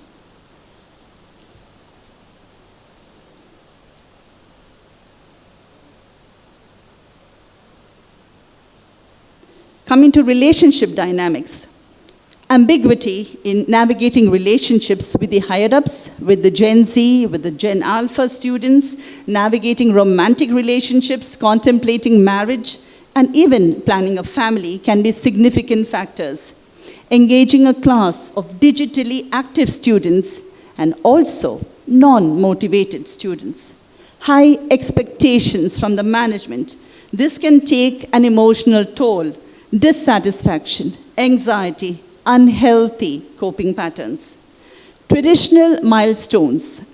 Coming to relationship dynamics. Ambiguity in navigating relationships with the higher-ups, with the Gen Z, with the Gen Alpha students, navigating romantic relationships, contemplating marriage, and even planning a family can be significant factors. Engaging a class of digitally active students and also non-motivated students. High expectations from the management. This can take an emotional toll, dissatisfaction, anxiety, unhealthy coping patterns. Traditional milestones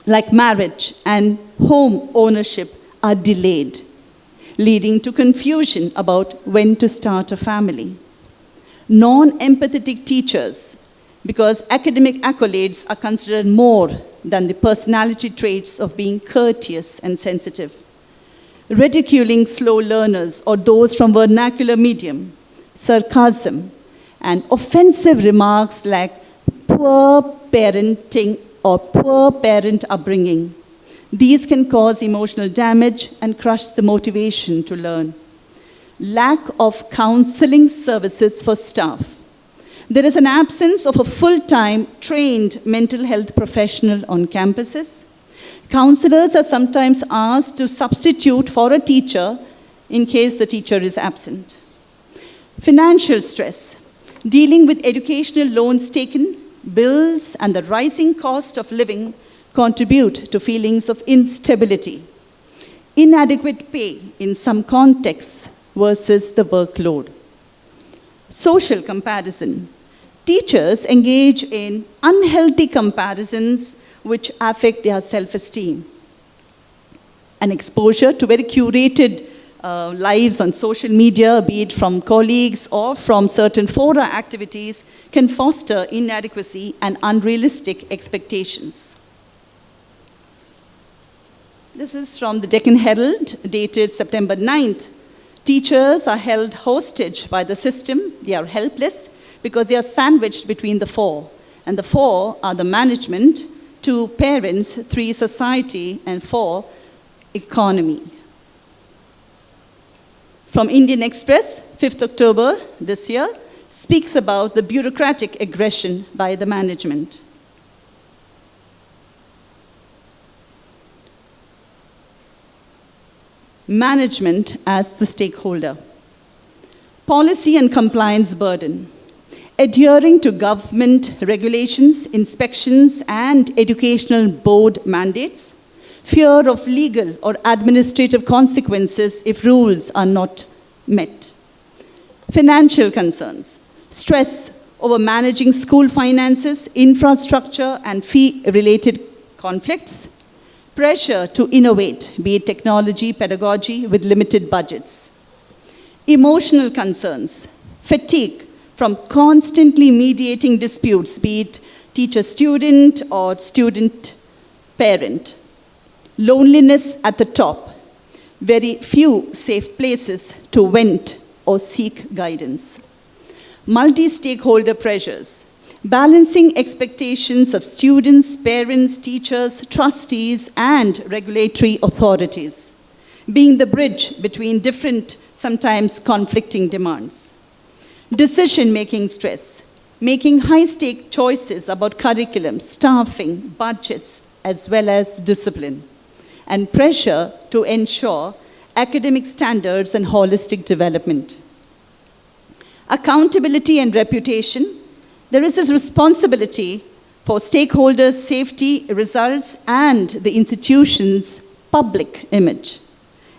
like marriage and home ownership are delayed, leading to confusion about when to start a family. Non-empathetic teachers, because academic accolades are considered more than the personality traits of being courteous and sensitive. Ridiculing slow learners or those from vernacular medium, sarcasm, and offensive remarks like poor parenting or poor parent upbringing. These can cause emotional damage and crush the motivation to learn. Lack of counseling services for staff. There is an absence of a full-time trained mental health professional on campuses. Counselors are sometimes asked to substitute for a teacher in case the teacher is absent. Financial stress. Dealing with educational loans taken, bills, and the rising cost of living contribute to feelings of instability. Inadequate pay in some contexts versus the workload. Social comparison. Teachers engage in unhealthy comparisons which affect their self-esteem. An exposure to very curated lives on social media, be it from colleagues or from certain fora activities, can foster inadequacy and unrealistic expectations. This is from the Deccan Herald, dated September 9th. Teachers are held hostage by the system. They are helpless because they are sandwiched between the four. And the four are the management, 2 parents, 3 society, and 4 economy. From Indian Express, 5th October this year, speaks about the bureaucratic aggression by the management. Management as the stakeholder. Policy and compliance burden. Adhering to government regulations, inspections, and educational board mandates. Fear of legal or administrative consequences if rules are not met. Financial concerns. Stress over managing school finances, infrastructure, and fee-related conflicts. Pressure to innovate, be it technology, pedagogy, with limited budgets. Emotional concerns. Fatigue from constantly mediating disputes, be it teacher-student or student-parent. Loneliness at the top. Very few safe places to vent or seek guidance. Multi-stakeholder pressures. Balancing expectations of students, parents, teachers, trustees, and regulatory authorities. Being the bridge between different, sometimes conflicting demands. Decision-making stress. Making high-stake choices about curriculum, staffing, budgets, as well as discipline. And pressure to ensure academic standards and holistic development. Accountability and reputation. There is a responsibility for stakeholders' safety, results, and the institution's public image.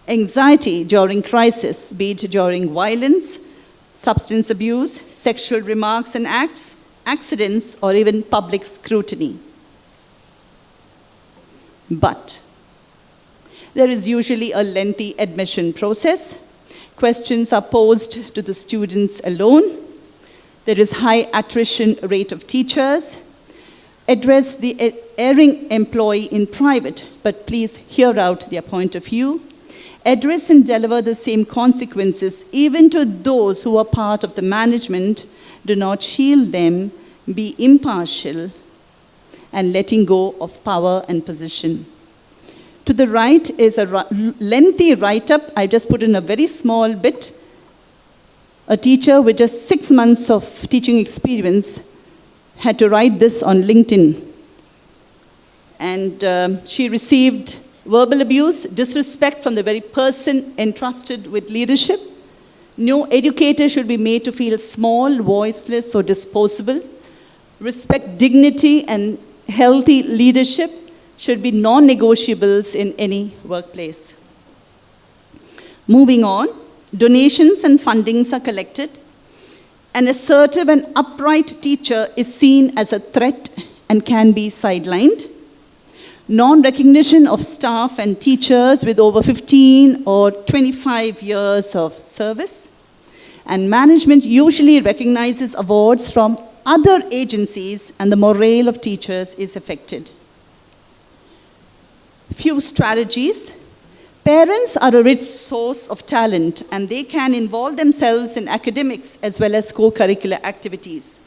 Anxiety during crisis, be it during violence, substance abuse, sexual remarks and acts, accidents, or even public scrutiny. But there is usually a lengthy admission process. Questions are posed to the students alone. There is high attrition rate of teachers. Address the erring employee in private, but please hear out their point of view. Address and deliver the same consequences even to those who are part of the management. Do not shield them. Be impartial and letting go of power and position. To the right is a lengthy write-up. I just put in a very small bit. A teacher with just 6 months of teaching experience had to write this on LinkedIn. And she received verbal abuse, disrespect from the very person entrusted with leadership. No educator should be made to feel small, voiceless, or disposable. Respect, dignity, and healthy leadership should be non-negotiables in any workplace. Moving on, donations and fundings are collected. An assertive and upright teacher is seen as a threat and can be sidelined. non-recognition of staff and teachers with over 15 or 25 years of service, and management usually recognizes awards from other agencies and the morale of teachers is affected. Few strategies. Parents are a rich source of talent and they can involve themselves in academics as well as co-curricular activities.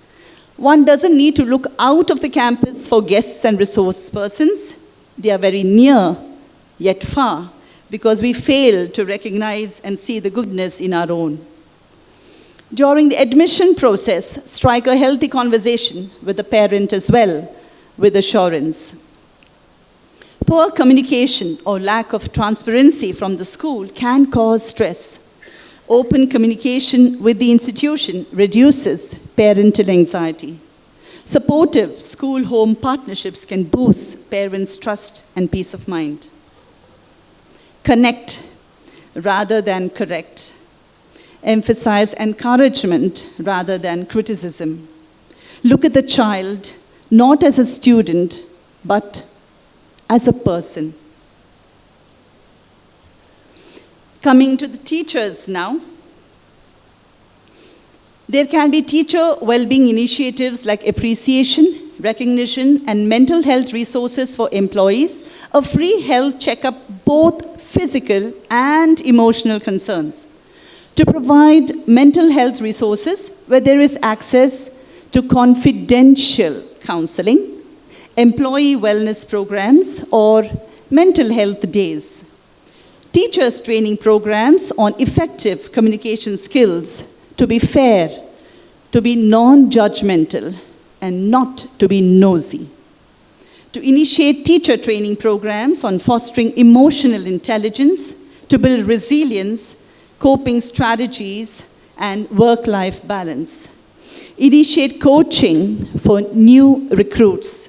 One doesn't need to look out of the campus for guests and resource persons. They are very near, yet far, because we fail to recognize and see the goodness in our own. During the admission process, strike a healthy conversation with the parent as well, with assurance. Poor communication or lack of transparency from the school can cause stress. Open communication with the institution reduces parental anxiety. Supportive school-home partnerships can boost parents' trust and peace of mind. Connect rather than correct. Emphasize encouragement rather than criticism. Look at the child not as a student, but as a person. Coming to the teachers now. There can be teacher well-being initiatives like appreciation, recognition, and mental health resources for employees, a free health checkup, both physical and emotional concerns. To provide mental health resources where there is access to confidential counseling, employee wellness programs, or mental health days. Teachers training programs on effective communication skills, to be fair, to be non-judgmental, and not to be nosy. To initiate teacher training programs on fostering emotional intelligence, to build resilience, coping strategies, and work-life balance. Initiate coaching for new recruits.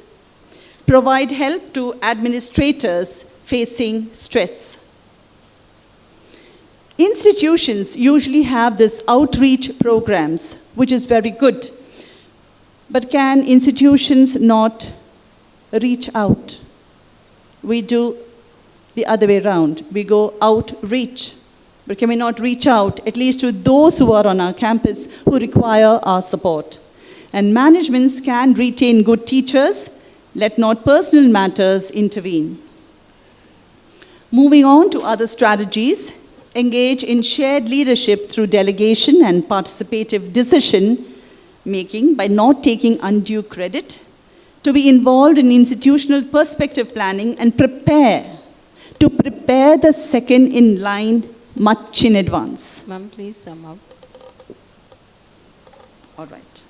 Provide help to administrators facing stress. Institutions usually have this outreach programs, which is very good. But can institutions not reach out? We do the other way around. We go outreach. But can we not reach out, at least to those who are on our campus who require our support? And managements can retain good teachers. Let not personal matters intervene. Moving on to other strategies, engage in shared leadership through delegation and participative decision making by not taking undue credit, to be involved in institutional perspective planning and to prepare the second in line much in advance. Ma'am, please sum up. All right.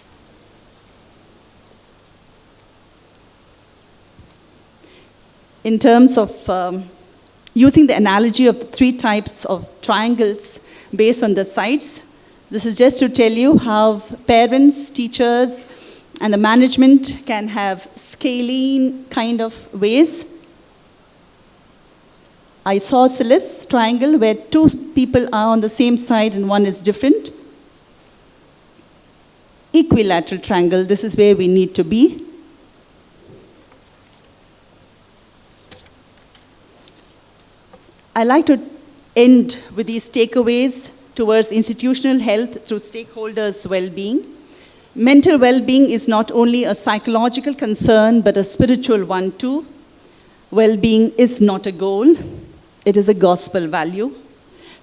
In terms of using the analogy of the three types of triangles based on the sides, this is just to tell you how parents, teachers, and the management can have scalene kind of ways. Isosceles triangle, where two people are on the same side and one is different. Equilateral triangle, this is where we need to be. I like to end with these takeaways towards institutional health through stakeholders' well-being. Mental well-being is not only a psychological concern, but a spiritual one too. Well-being is not a goal, it is a gospel value.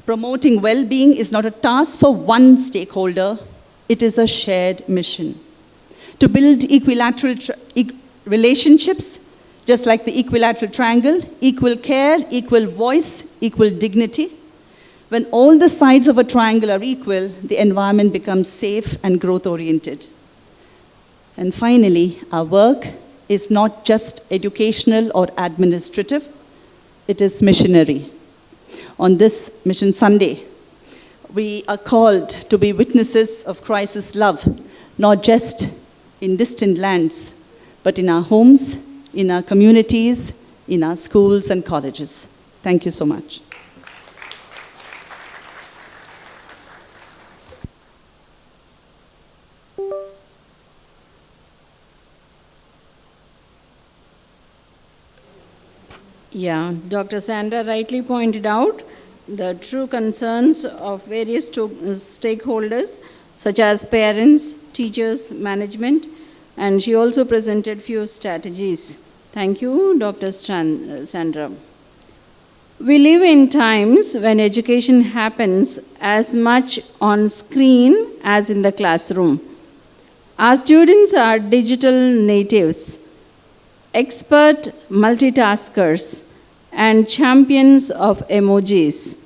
Promoting well-being is not a task for one stakeholder, it is a shared mission. To build equilateral relationships, just like the equilateral triangle, equal care, equal voice, equal dignity. When all the sides of a triangle are equal, the environment becomes safe and growth-oriented. And finally, our work is not just educational or administrative, it is missionary. On this Mission Sunday, we are called to be witnesses of Christ's love, not just in distant lands, but in our homes, in our communities, in our schools and colleges. Thank you so much. Yeah, Dr. Sandra rightly pointed out the true concerns of various stakeholders such as parents, teachers, management, and she also presented few strategies. Thank you, Dr. Sandra. We live in times when education happens as much on screen as in the classroom. Our students are digital natives, expert multitaskers, and champions of emojis.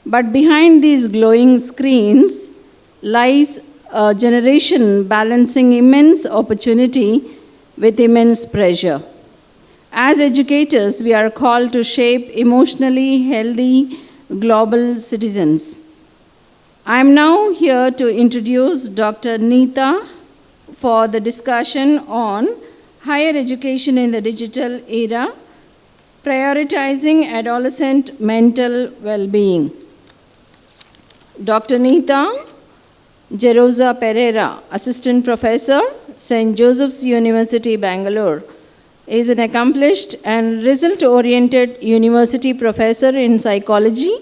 But behind these glowing screens lies a generation balancing immense opportunity with immense pressure. As educators, we are called to shape emotionally healthy global citizens. I am now here to introduce Dr. Neeta for the discussion on higher education in the digital era, prioritizing adolescent mental well-being. Dr. Neeta Gerosa Pereira, Assistant Professor, St. Joseph's University, Mangalore, is an accomplished and result-oriented university professor in psychology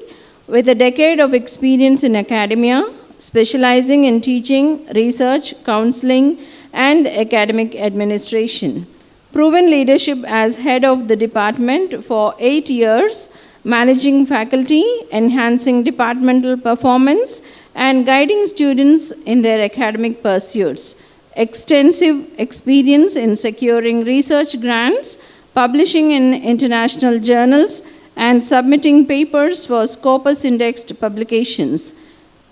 with a decade of experience in academia, specializing in teaching, research, counseling, and academic administration. Proven leadership as head of the department for 8 years, managing faculty, enhancing departmental performance, and guiding students in their academic pursuits. Extensive experience in securing research grants, publishing in international journals, and submitting papers for Scopus indexed publications.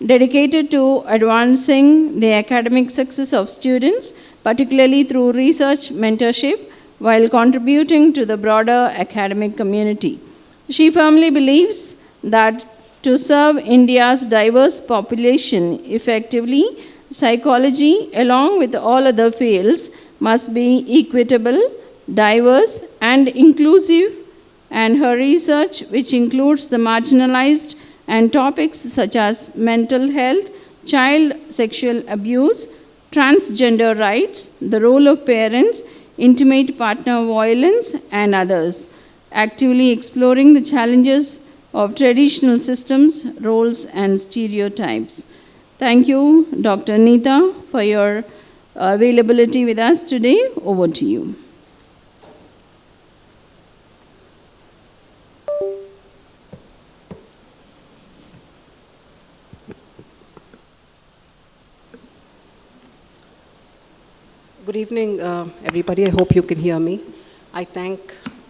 Dedicated to advancing the academic success of students, particularly through research mentorship, while contributing to the broader academic community. She firmly believes that to serve India's diverse population effectively, psychology, along with all other fields, must be equitable, diverse, and inclusive, and her research, which includes the marginalized and topics such as mental health, child sexual abuse, transgender rights, the role of parents, intimate partner violence, and others, actively exploring the challenges of traditional systems, roles, and stereotypes. Thank you, Dr. Neeta, for your availability with us today. Over to you. Good evening, everybody. I hope you can hear me. I thank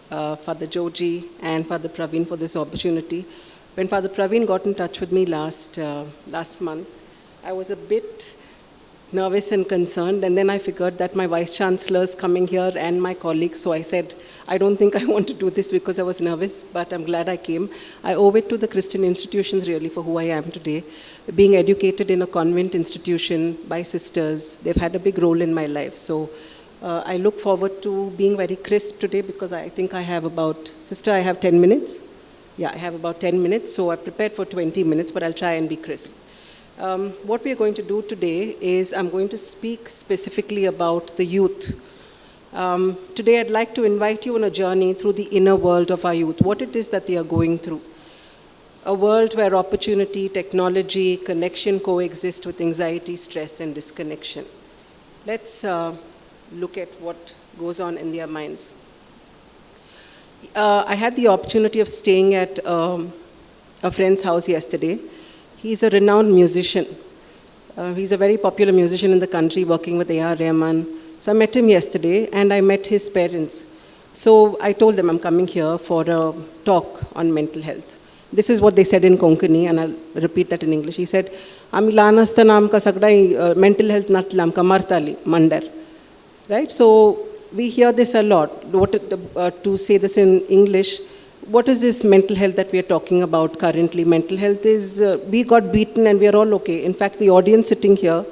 Father Joji and Father Praveen for this opportunity. When Father Praveen got in touch with me last month, I was a bit nervous and concerned, and then I figured that my Vice Chancellor is coming here and my colleagues, so I said, I don't think I want to do this because I was nervous, but I'm glad I came. I owe it to the Christian institutions really for who I am today. Being educated in a convent institution by sisters, they've had a big role in my life. So I look forward to being very crisp today because I think I have about, sister, I have 10 minutes? Yeah, I have about 10 minutes, so I prepared for 20 minutes, but I'll try and be crisp. What we are going to do today is I'm going to speak specifically about the youth. Today I'd like to invite you on a journey through the inner world of our youth, what it is that they are going through. A world where opportunity, technology, connection coexist with anxiety, stress, and disconnection. Let's look at what goes on in their minds. I had the opportunity of staying at a friend's house yesterday. He's a renowned musician. He's a very popular musician in the country, working with A.R. Rahman. So I met him yesterday, and I met his parents. So I told them I'm coming here for a talk on mental health. This is what they said in Konkani, and I'll repeat that in English. He said, "Ami lanasta naam ka sagda mental health natlam ka martali mandar." Right? So we hear this a lot. To say this in English, what is this mental health that we are talking about currently? Mental health is, we got beaten and we are all okay. In fact, the audience sitting here,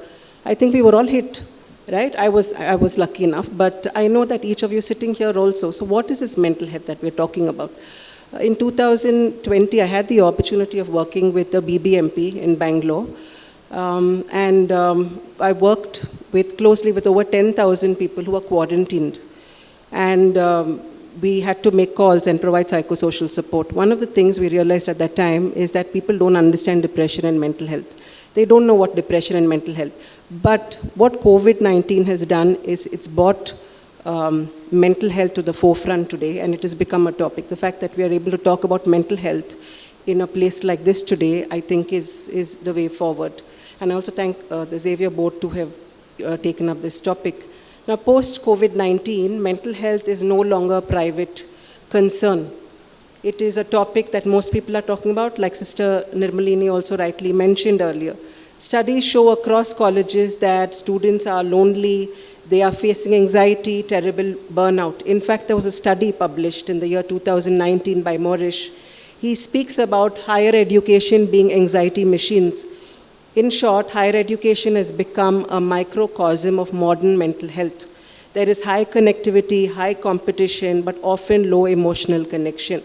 I think we were all hit, right? I was lucky enough, but I know that each of you sitting here also. So what is this mental health that we're talking about? In 2020, I had the opportunity of working with the BBMP in Bangalore. I worked closely with over 10,000 people who are quarantined. And we had to make calls and provide psychosocial support. One of the things we realized at that time is that people don't understand depression and mental health. They don't know what depression and mental health. But what COVID-19 has done is it's brought mental health to the forefront today, and it has become a topic. The fact that we are able to talk about mental health in a place like this today, I think is the way forward. And I also thank the Xavier board to have taken up this topic. Now, post-COVID-19, mental health is no longer a private concern. It is a topic that most people are talking about, like Sister Nirmalini also rightly mentioned earlier. Studies show across colleges that students are lonely, they are facing anxiety, terrible burnout. In fact, there was a study published in the year 2019 by Morish. He speaks about higher education being anxiety machines. In short, higher education has become a microcosm of modern mental health. There is high connectivity, high competition, but often low emotional connection.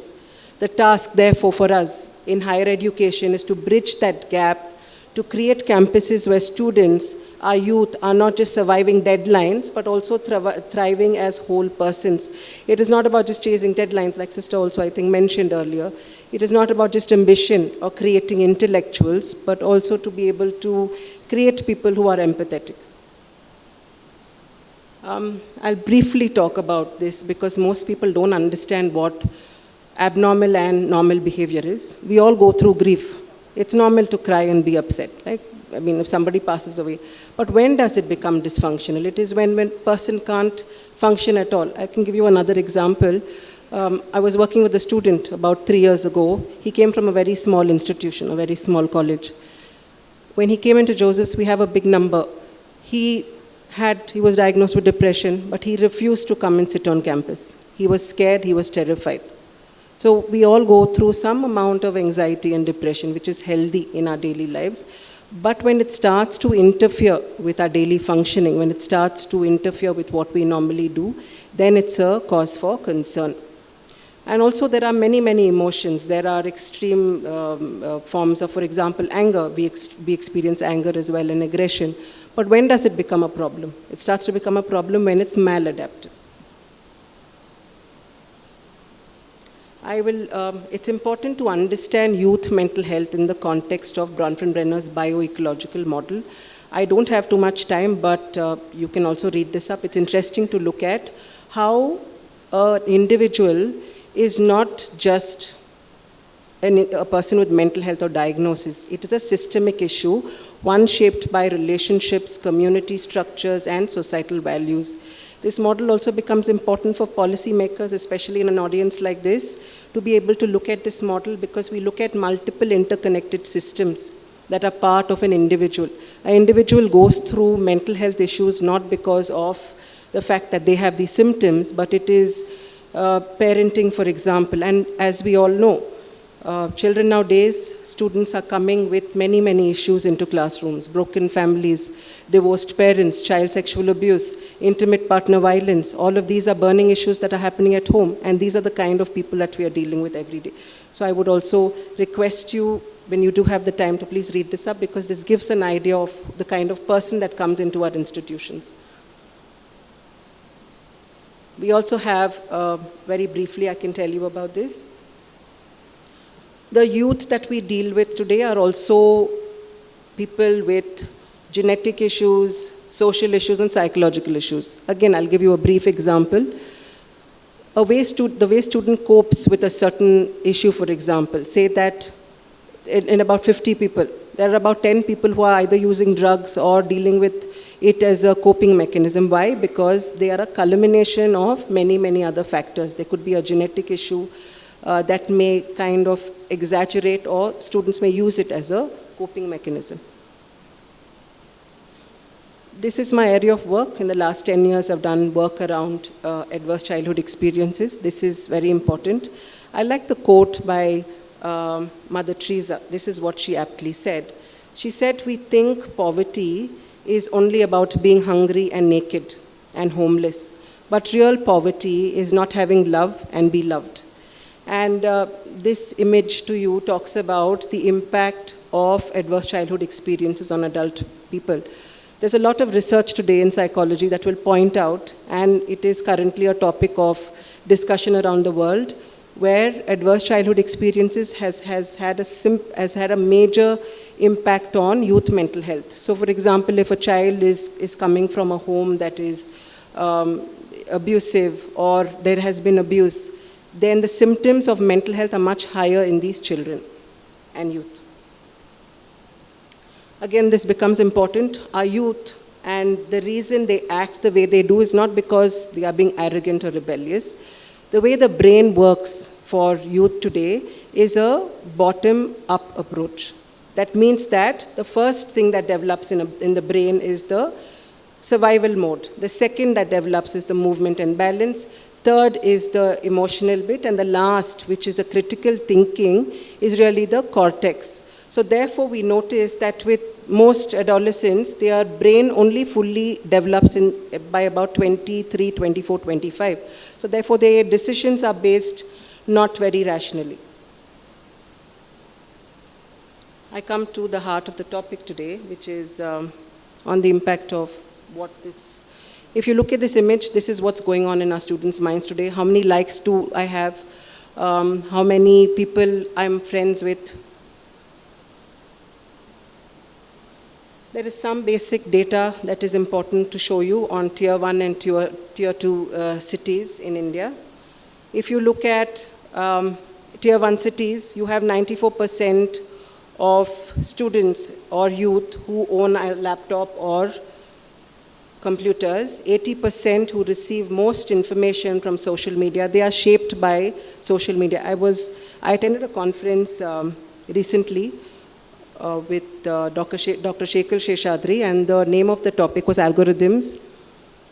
The task, therefore, for us in higher education is to bridge that gap, to create campuses where students, our youth, are not just surviving deadlines, but also thriving as whole persons. It is not about just chasing deadlines, like Sister also, I think, mentioned earlier. It is not about just ambition or creating intellectuals, but also to be able to create people who are empathetic. I'll briefly talk about this because most people don't understand what abnormal and normal behavior is. We all go through grief. It's normal to cry and be upset, right? I mean, if somebody passes away. But when does it become dysfunctional? It is when a person can't function at all. I can give you another example. I was working with a student about 3 years ago. He came from a very small institution, a very small college. When he came into Joseph's, we have a big number. He was diagnosed with depression, but he refused to come and sit on campus. He was scared, he was terrified. So we all go through some amount of anxiety and depression, which is healthy in our daily lives. But when it starts to interfere with our daily functioning, when it starts to interfere with what we normally do, then it's a cause for concern. And also there are many, many emotions. There are extreme forms of, for example, anger. We experience anger as well and aggression. But when does it become a problem? It starts to become a problem when it's maladaptive. It's important to understand youth mental health in the context of Bronfenbrenner's bioecological model. I don't have too much time, but you can also read this up. It's interesting to look at how an individual is not just a person with mental health or diagnosis. It is a systemic issue, one shaped by relationships, community structures, and societal values. This model also becomes important for policymakers, especially in an audience like this, to be able to look at this model because we look at multiple interconnected systems that are part of an individual. An individual goes through mental health issues not because of the fact that they have these symptoms, but it is parenting, for example. And as we all know, children nowadays, students are coming with many, many issues into classrooms. Broken families, divorced parents, child sexual abuse, intimate partner violence. All of these are burning issues that are happening at home. And these are the kind of people that we are dealing with every day. So I would also request you, when you do have the time, to please read this up because this gives an idea of the kind of person that comes into our institutions. We also have, very briefly I can tell you about this. The youth that we deal with today are also people with genetic issues, social issues, and psychological issues. Again, I'll give you a brief example. The way student copes with a certain issue, for example, say that in about 50 people, there are about 10 people who are either using drugs or dealing with it as a coping mechanism. Why? Because they are a culmination of many, many other factors. There could be a genetic issue that may kind of exaggerate, or students may use it as a coping mechanism. This is my area of work. In the last 10 years, I've done work around adverse childhood experiences. This is very important. I like the quote by Mother Teresa. This is what she aptly said. She said, "We think poverty is only about being hungry and naked and homeless. But real poverty is not having love and be loved." And this image to you talks about the impact of adverse childhood experiences on adult people. There's a lot of research today in psychology that will point out, and it is currently a topic of discussion around the world, where adverse childhood experiences has had a major impact on youth mental health. So for example, if a child is coming from a home that is abusive, or there has been abuse, then the symptoms of mental health are much higher in these children and youth. Again, this becomes important. Our youth, and the reason they act the way they do is not because they are being arrogant or rebellious. The way the brain works for youth today is a bottom-up approach. That means that the first thing that develops in the brain is the survival mode. The second that develops is the movement and balance. Third is the emotional bit. And the last, which is the critical thinking, is really the cortex. So therefore, we notice that with most adolescents, their brain only fully develops by about 23, 24, 25. So therefore, their decisions are based not very rationally. I come to the heart of the topic today, which is on the impact of what this... If you look at this image, this is what's going on in our students' minds today. How many likes do I have? How many people I'm friends with? There is some basic data that is important to show you on tier 1 and tier 2 cities in India. If you look at tier 1 cities, you have 94% of students or youth who own a laptop or computers, 80% who receive most information from social media. They are shaped by social media. I attended a conference recently with Dr. Shekhar Sheshadri, and the name of the topic was algorithms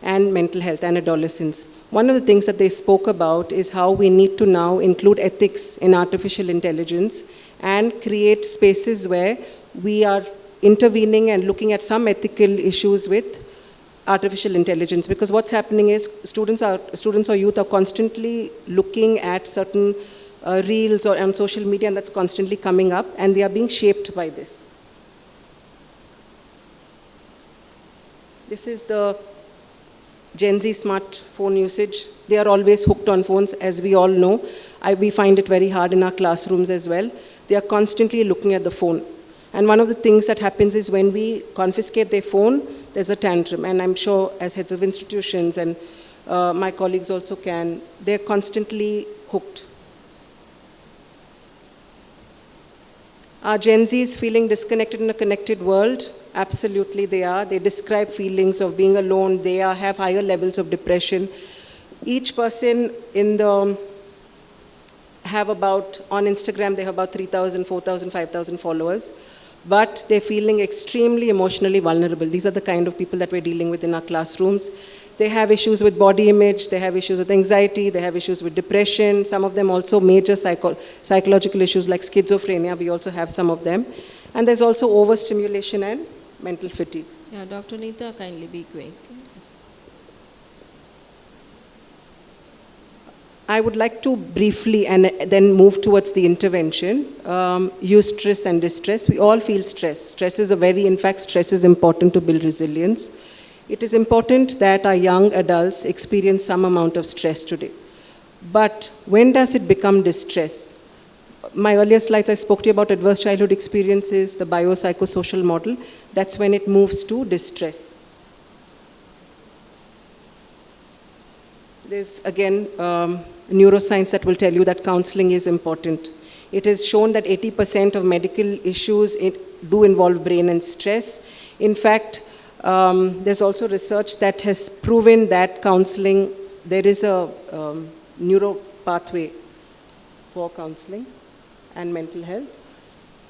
and mental health and adolescence. One of the things that they spoke about is how we need to now include ethics in artificial intelligence and create spaces where we are intervening and looking at some ethical issues with artificial intelligence. Because what's happening is students or youth are constantly looking at certain reels or on social media, and that's constantly coming up, and they are being shaped by this. This is the Gen Z smartphone usage. They are always hooked on phones, as we all know. We find it very hard in our classrooms as well. They are constantly looking at the phone. And one of the things that happens is when we confiscate their phone, there's a tantrum. And I'm sure as heads of institutions and my colleagues also can, they're constantly hooked. Are Gen Zs feeling disconnected in a connected world? Absolutely they are. They describe feelings of being alone. They have higher levels of depression. Each person on Instagram, they have about 3,000, 4,000, 5,000 followers. But they're feeling extremely emotionally vulnerable. These are the kind of people that we're dealing with in our classrooms. They have issues with body image, they have issues with anxiety, they have issues with depression, some of them also major psychological issues like schizophrenia, we also have some of them. And there's also overstimulation and mental fatigue. Yeah, Dr. Neeta, kindly be quick. I would like to briefly and then move towards the intervention, eustress and distress. We all feel stress. In fact, stress is important to build resilience. It is important that our young adults experience some amount of stress today. But when does it become distress? My earlier slides, I spoke to you about adverse childhood experiences, the biopsychosocial model. That's when it moves to distress. There's, again, neuroscience that will tell you that counseling is important. It is shown that 80% of medical issues do involve brain and stress. In fact, there's also research that has proven that counseling, there is a neuro pathway for counseling and mental health.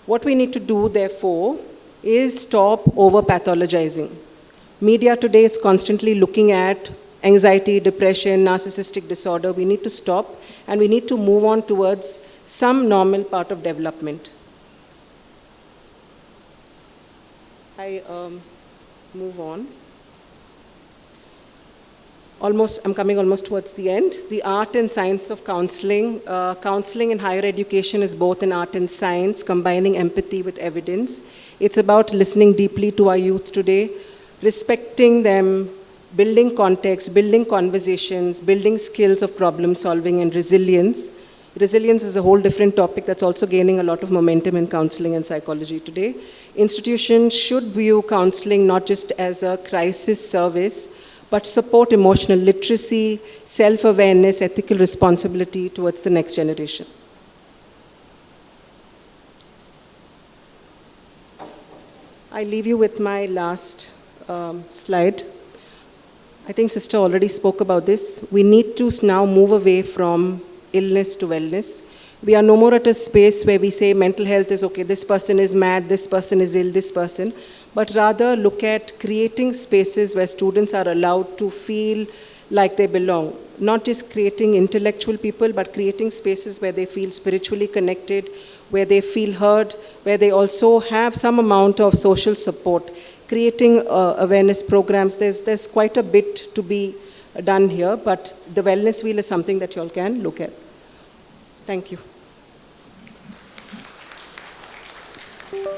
What we need to do, therefore, is stop over-pathologizing. Media today is constantly looking at anxiety, depression, narcissistic disorder. We need to stop, and we need to move on towards some normal part of development. I move on. I'm coming almost towards the end. The art and science of counseling. Counseling in higher education is both an art and science, combining empathy with evidence. It's about listening deeply to our youth today, respecting them, building context, building conversations, building skills of problem solving and resilience. Resilience is a whole different topic that's also gaining a lot of momentum in counseling and psychology today. Institutions should view counseling not just as a crisis service, but support emotional literacy, self-awareness, ethical responsibility towards the next generation. I leave you with my last slide. I think Sister already spoke about this. We need to now move away from illness to wellness. We are no more at a space where we say mental health is okay, this person is mad, this person is ill, this person, but rather look at creating spaces where students are allowed to feel like they belong. Not just creating intellectual people, but creating spaces where they feel spiritually connected, where they feel heard, where they also have some amount of social support. Creating awareness programs, there's quite a bit to be done here, but the wellness wheel is something that you all can look at. Thank you. Yeah,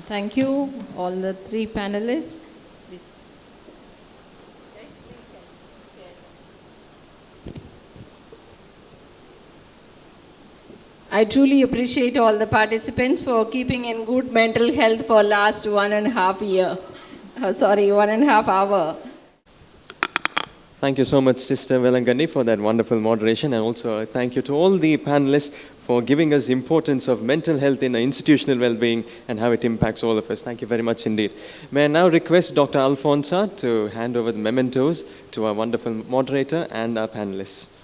thank you, all the three panelists. Please. I truly appreciate all the participants for keeping in good mental health for last 1.5 year. 1.5 hour. Thank you so much, Sister Velangini, for that wonderful moderation, and also thank you to all the panelists for giving us the importance of mental health in institutional well-being and how it impacts all of us. Thank you very much indeed. May I now request Dr. Alfonso to hand over the mementos to our wonderful moderator and our panelists.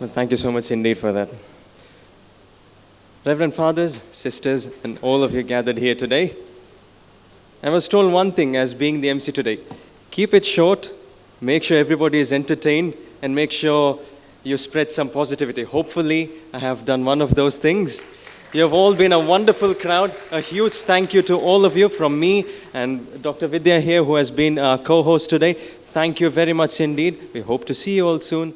Well, thank you so much indeed for that. Reverend Fathers, Sisters, and all of you gathered here today, I was told one thing as being the MC today. Keep it short, make sure everybody is entertained, and make sure you spread some positivity. Hopefully, I have done one of those things. You have all been a wonderful crowd. A huge thank you to all of you from me and Dr. Vidya here, who has been our co-host today. Thank you very much indeed. We hope to see you all soon.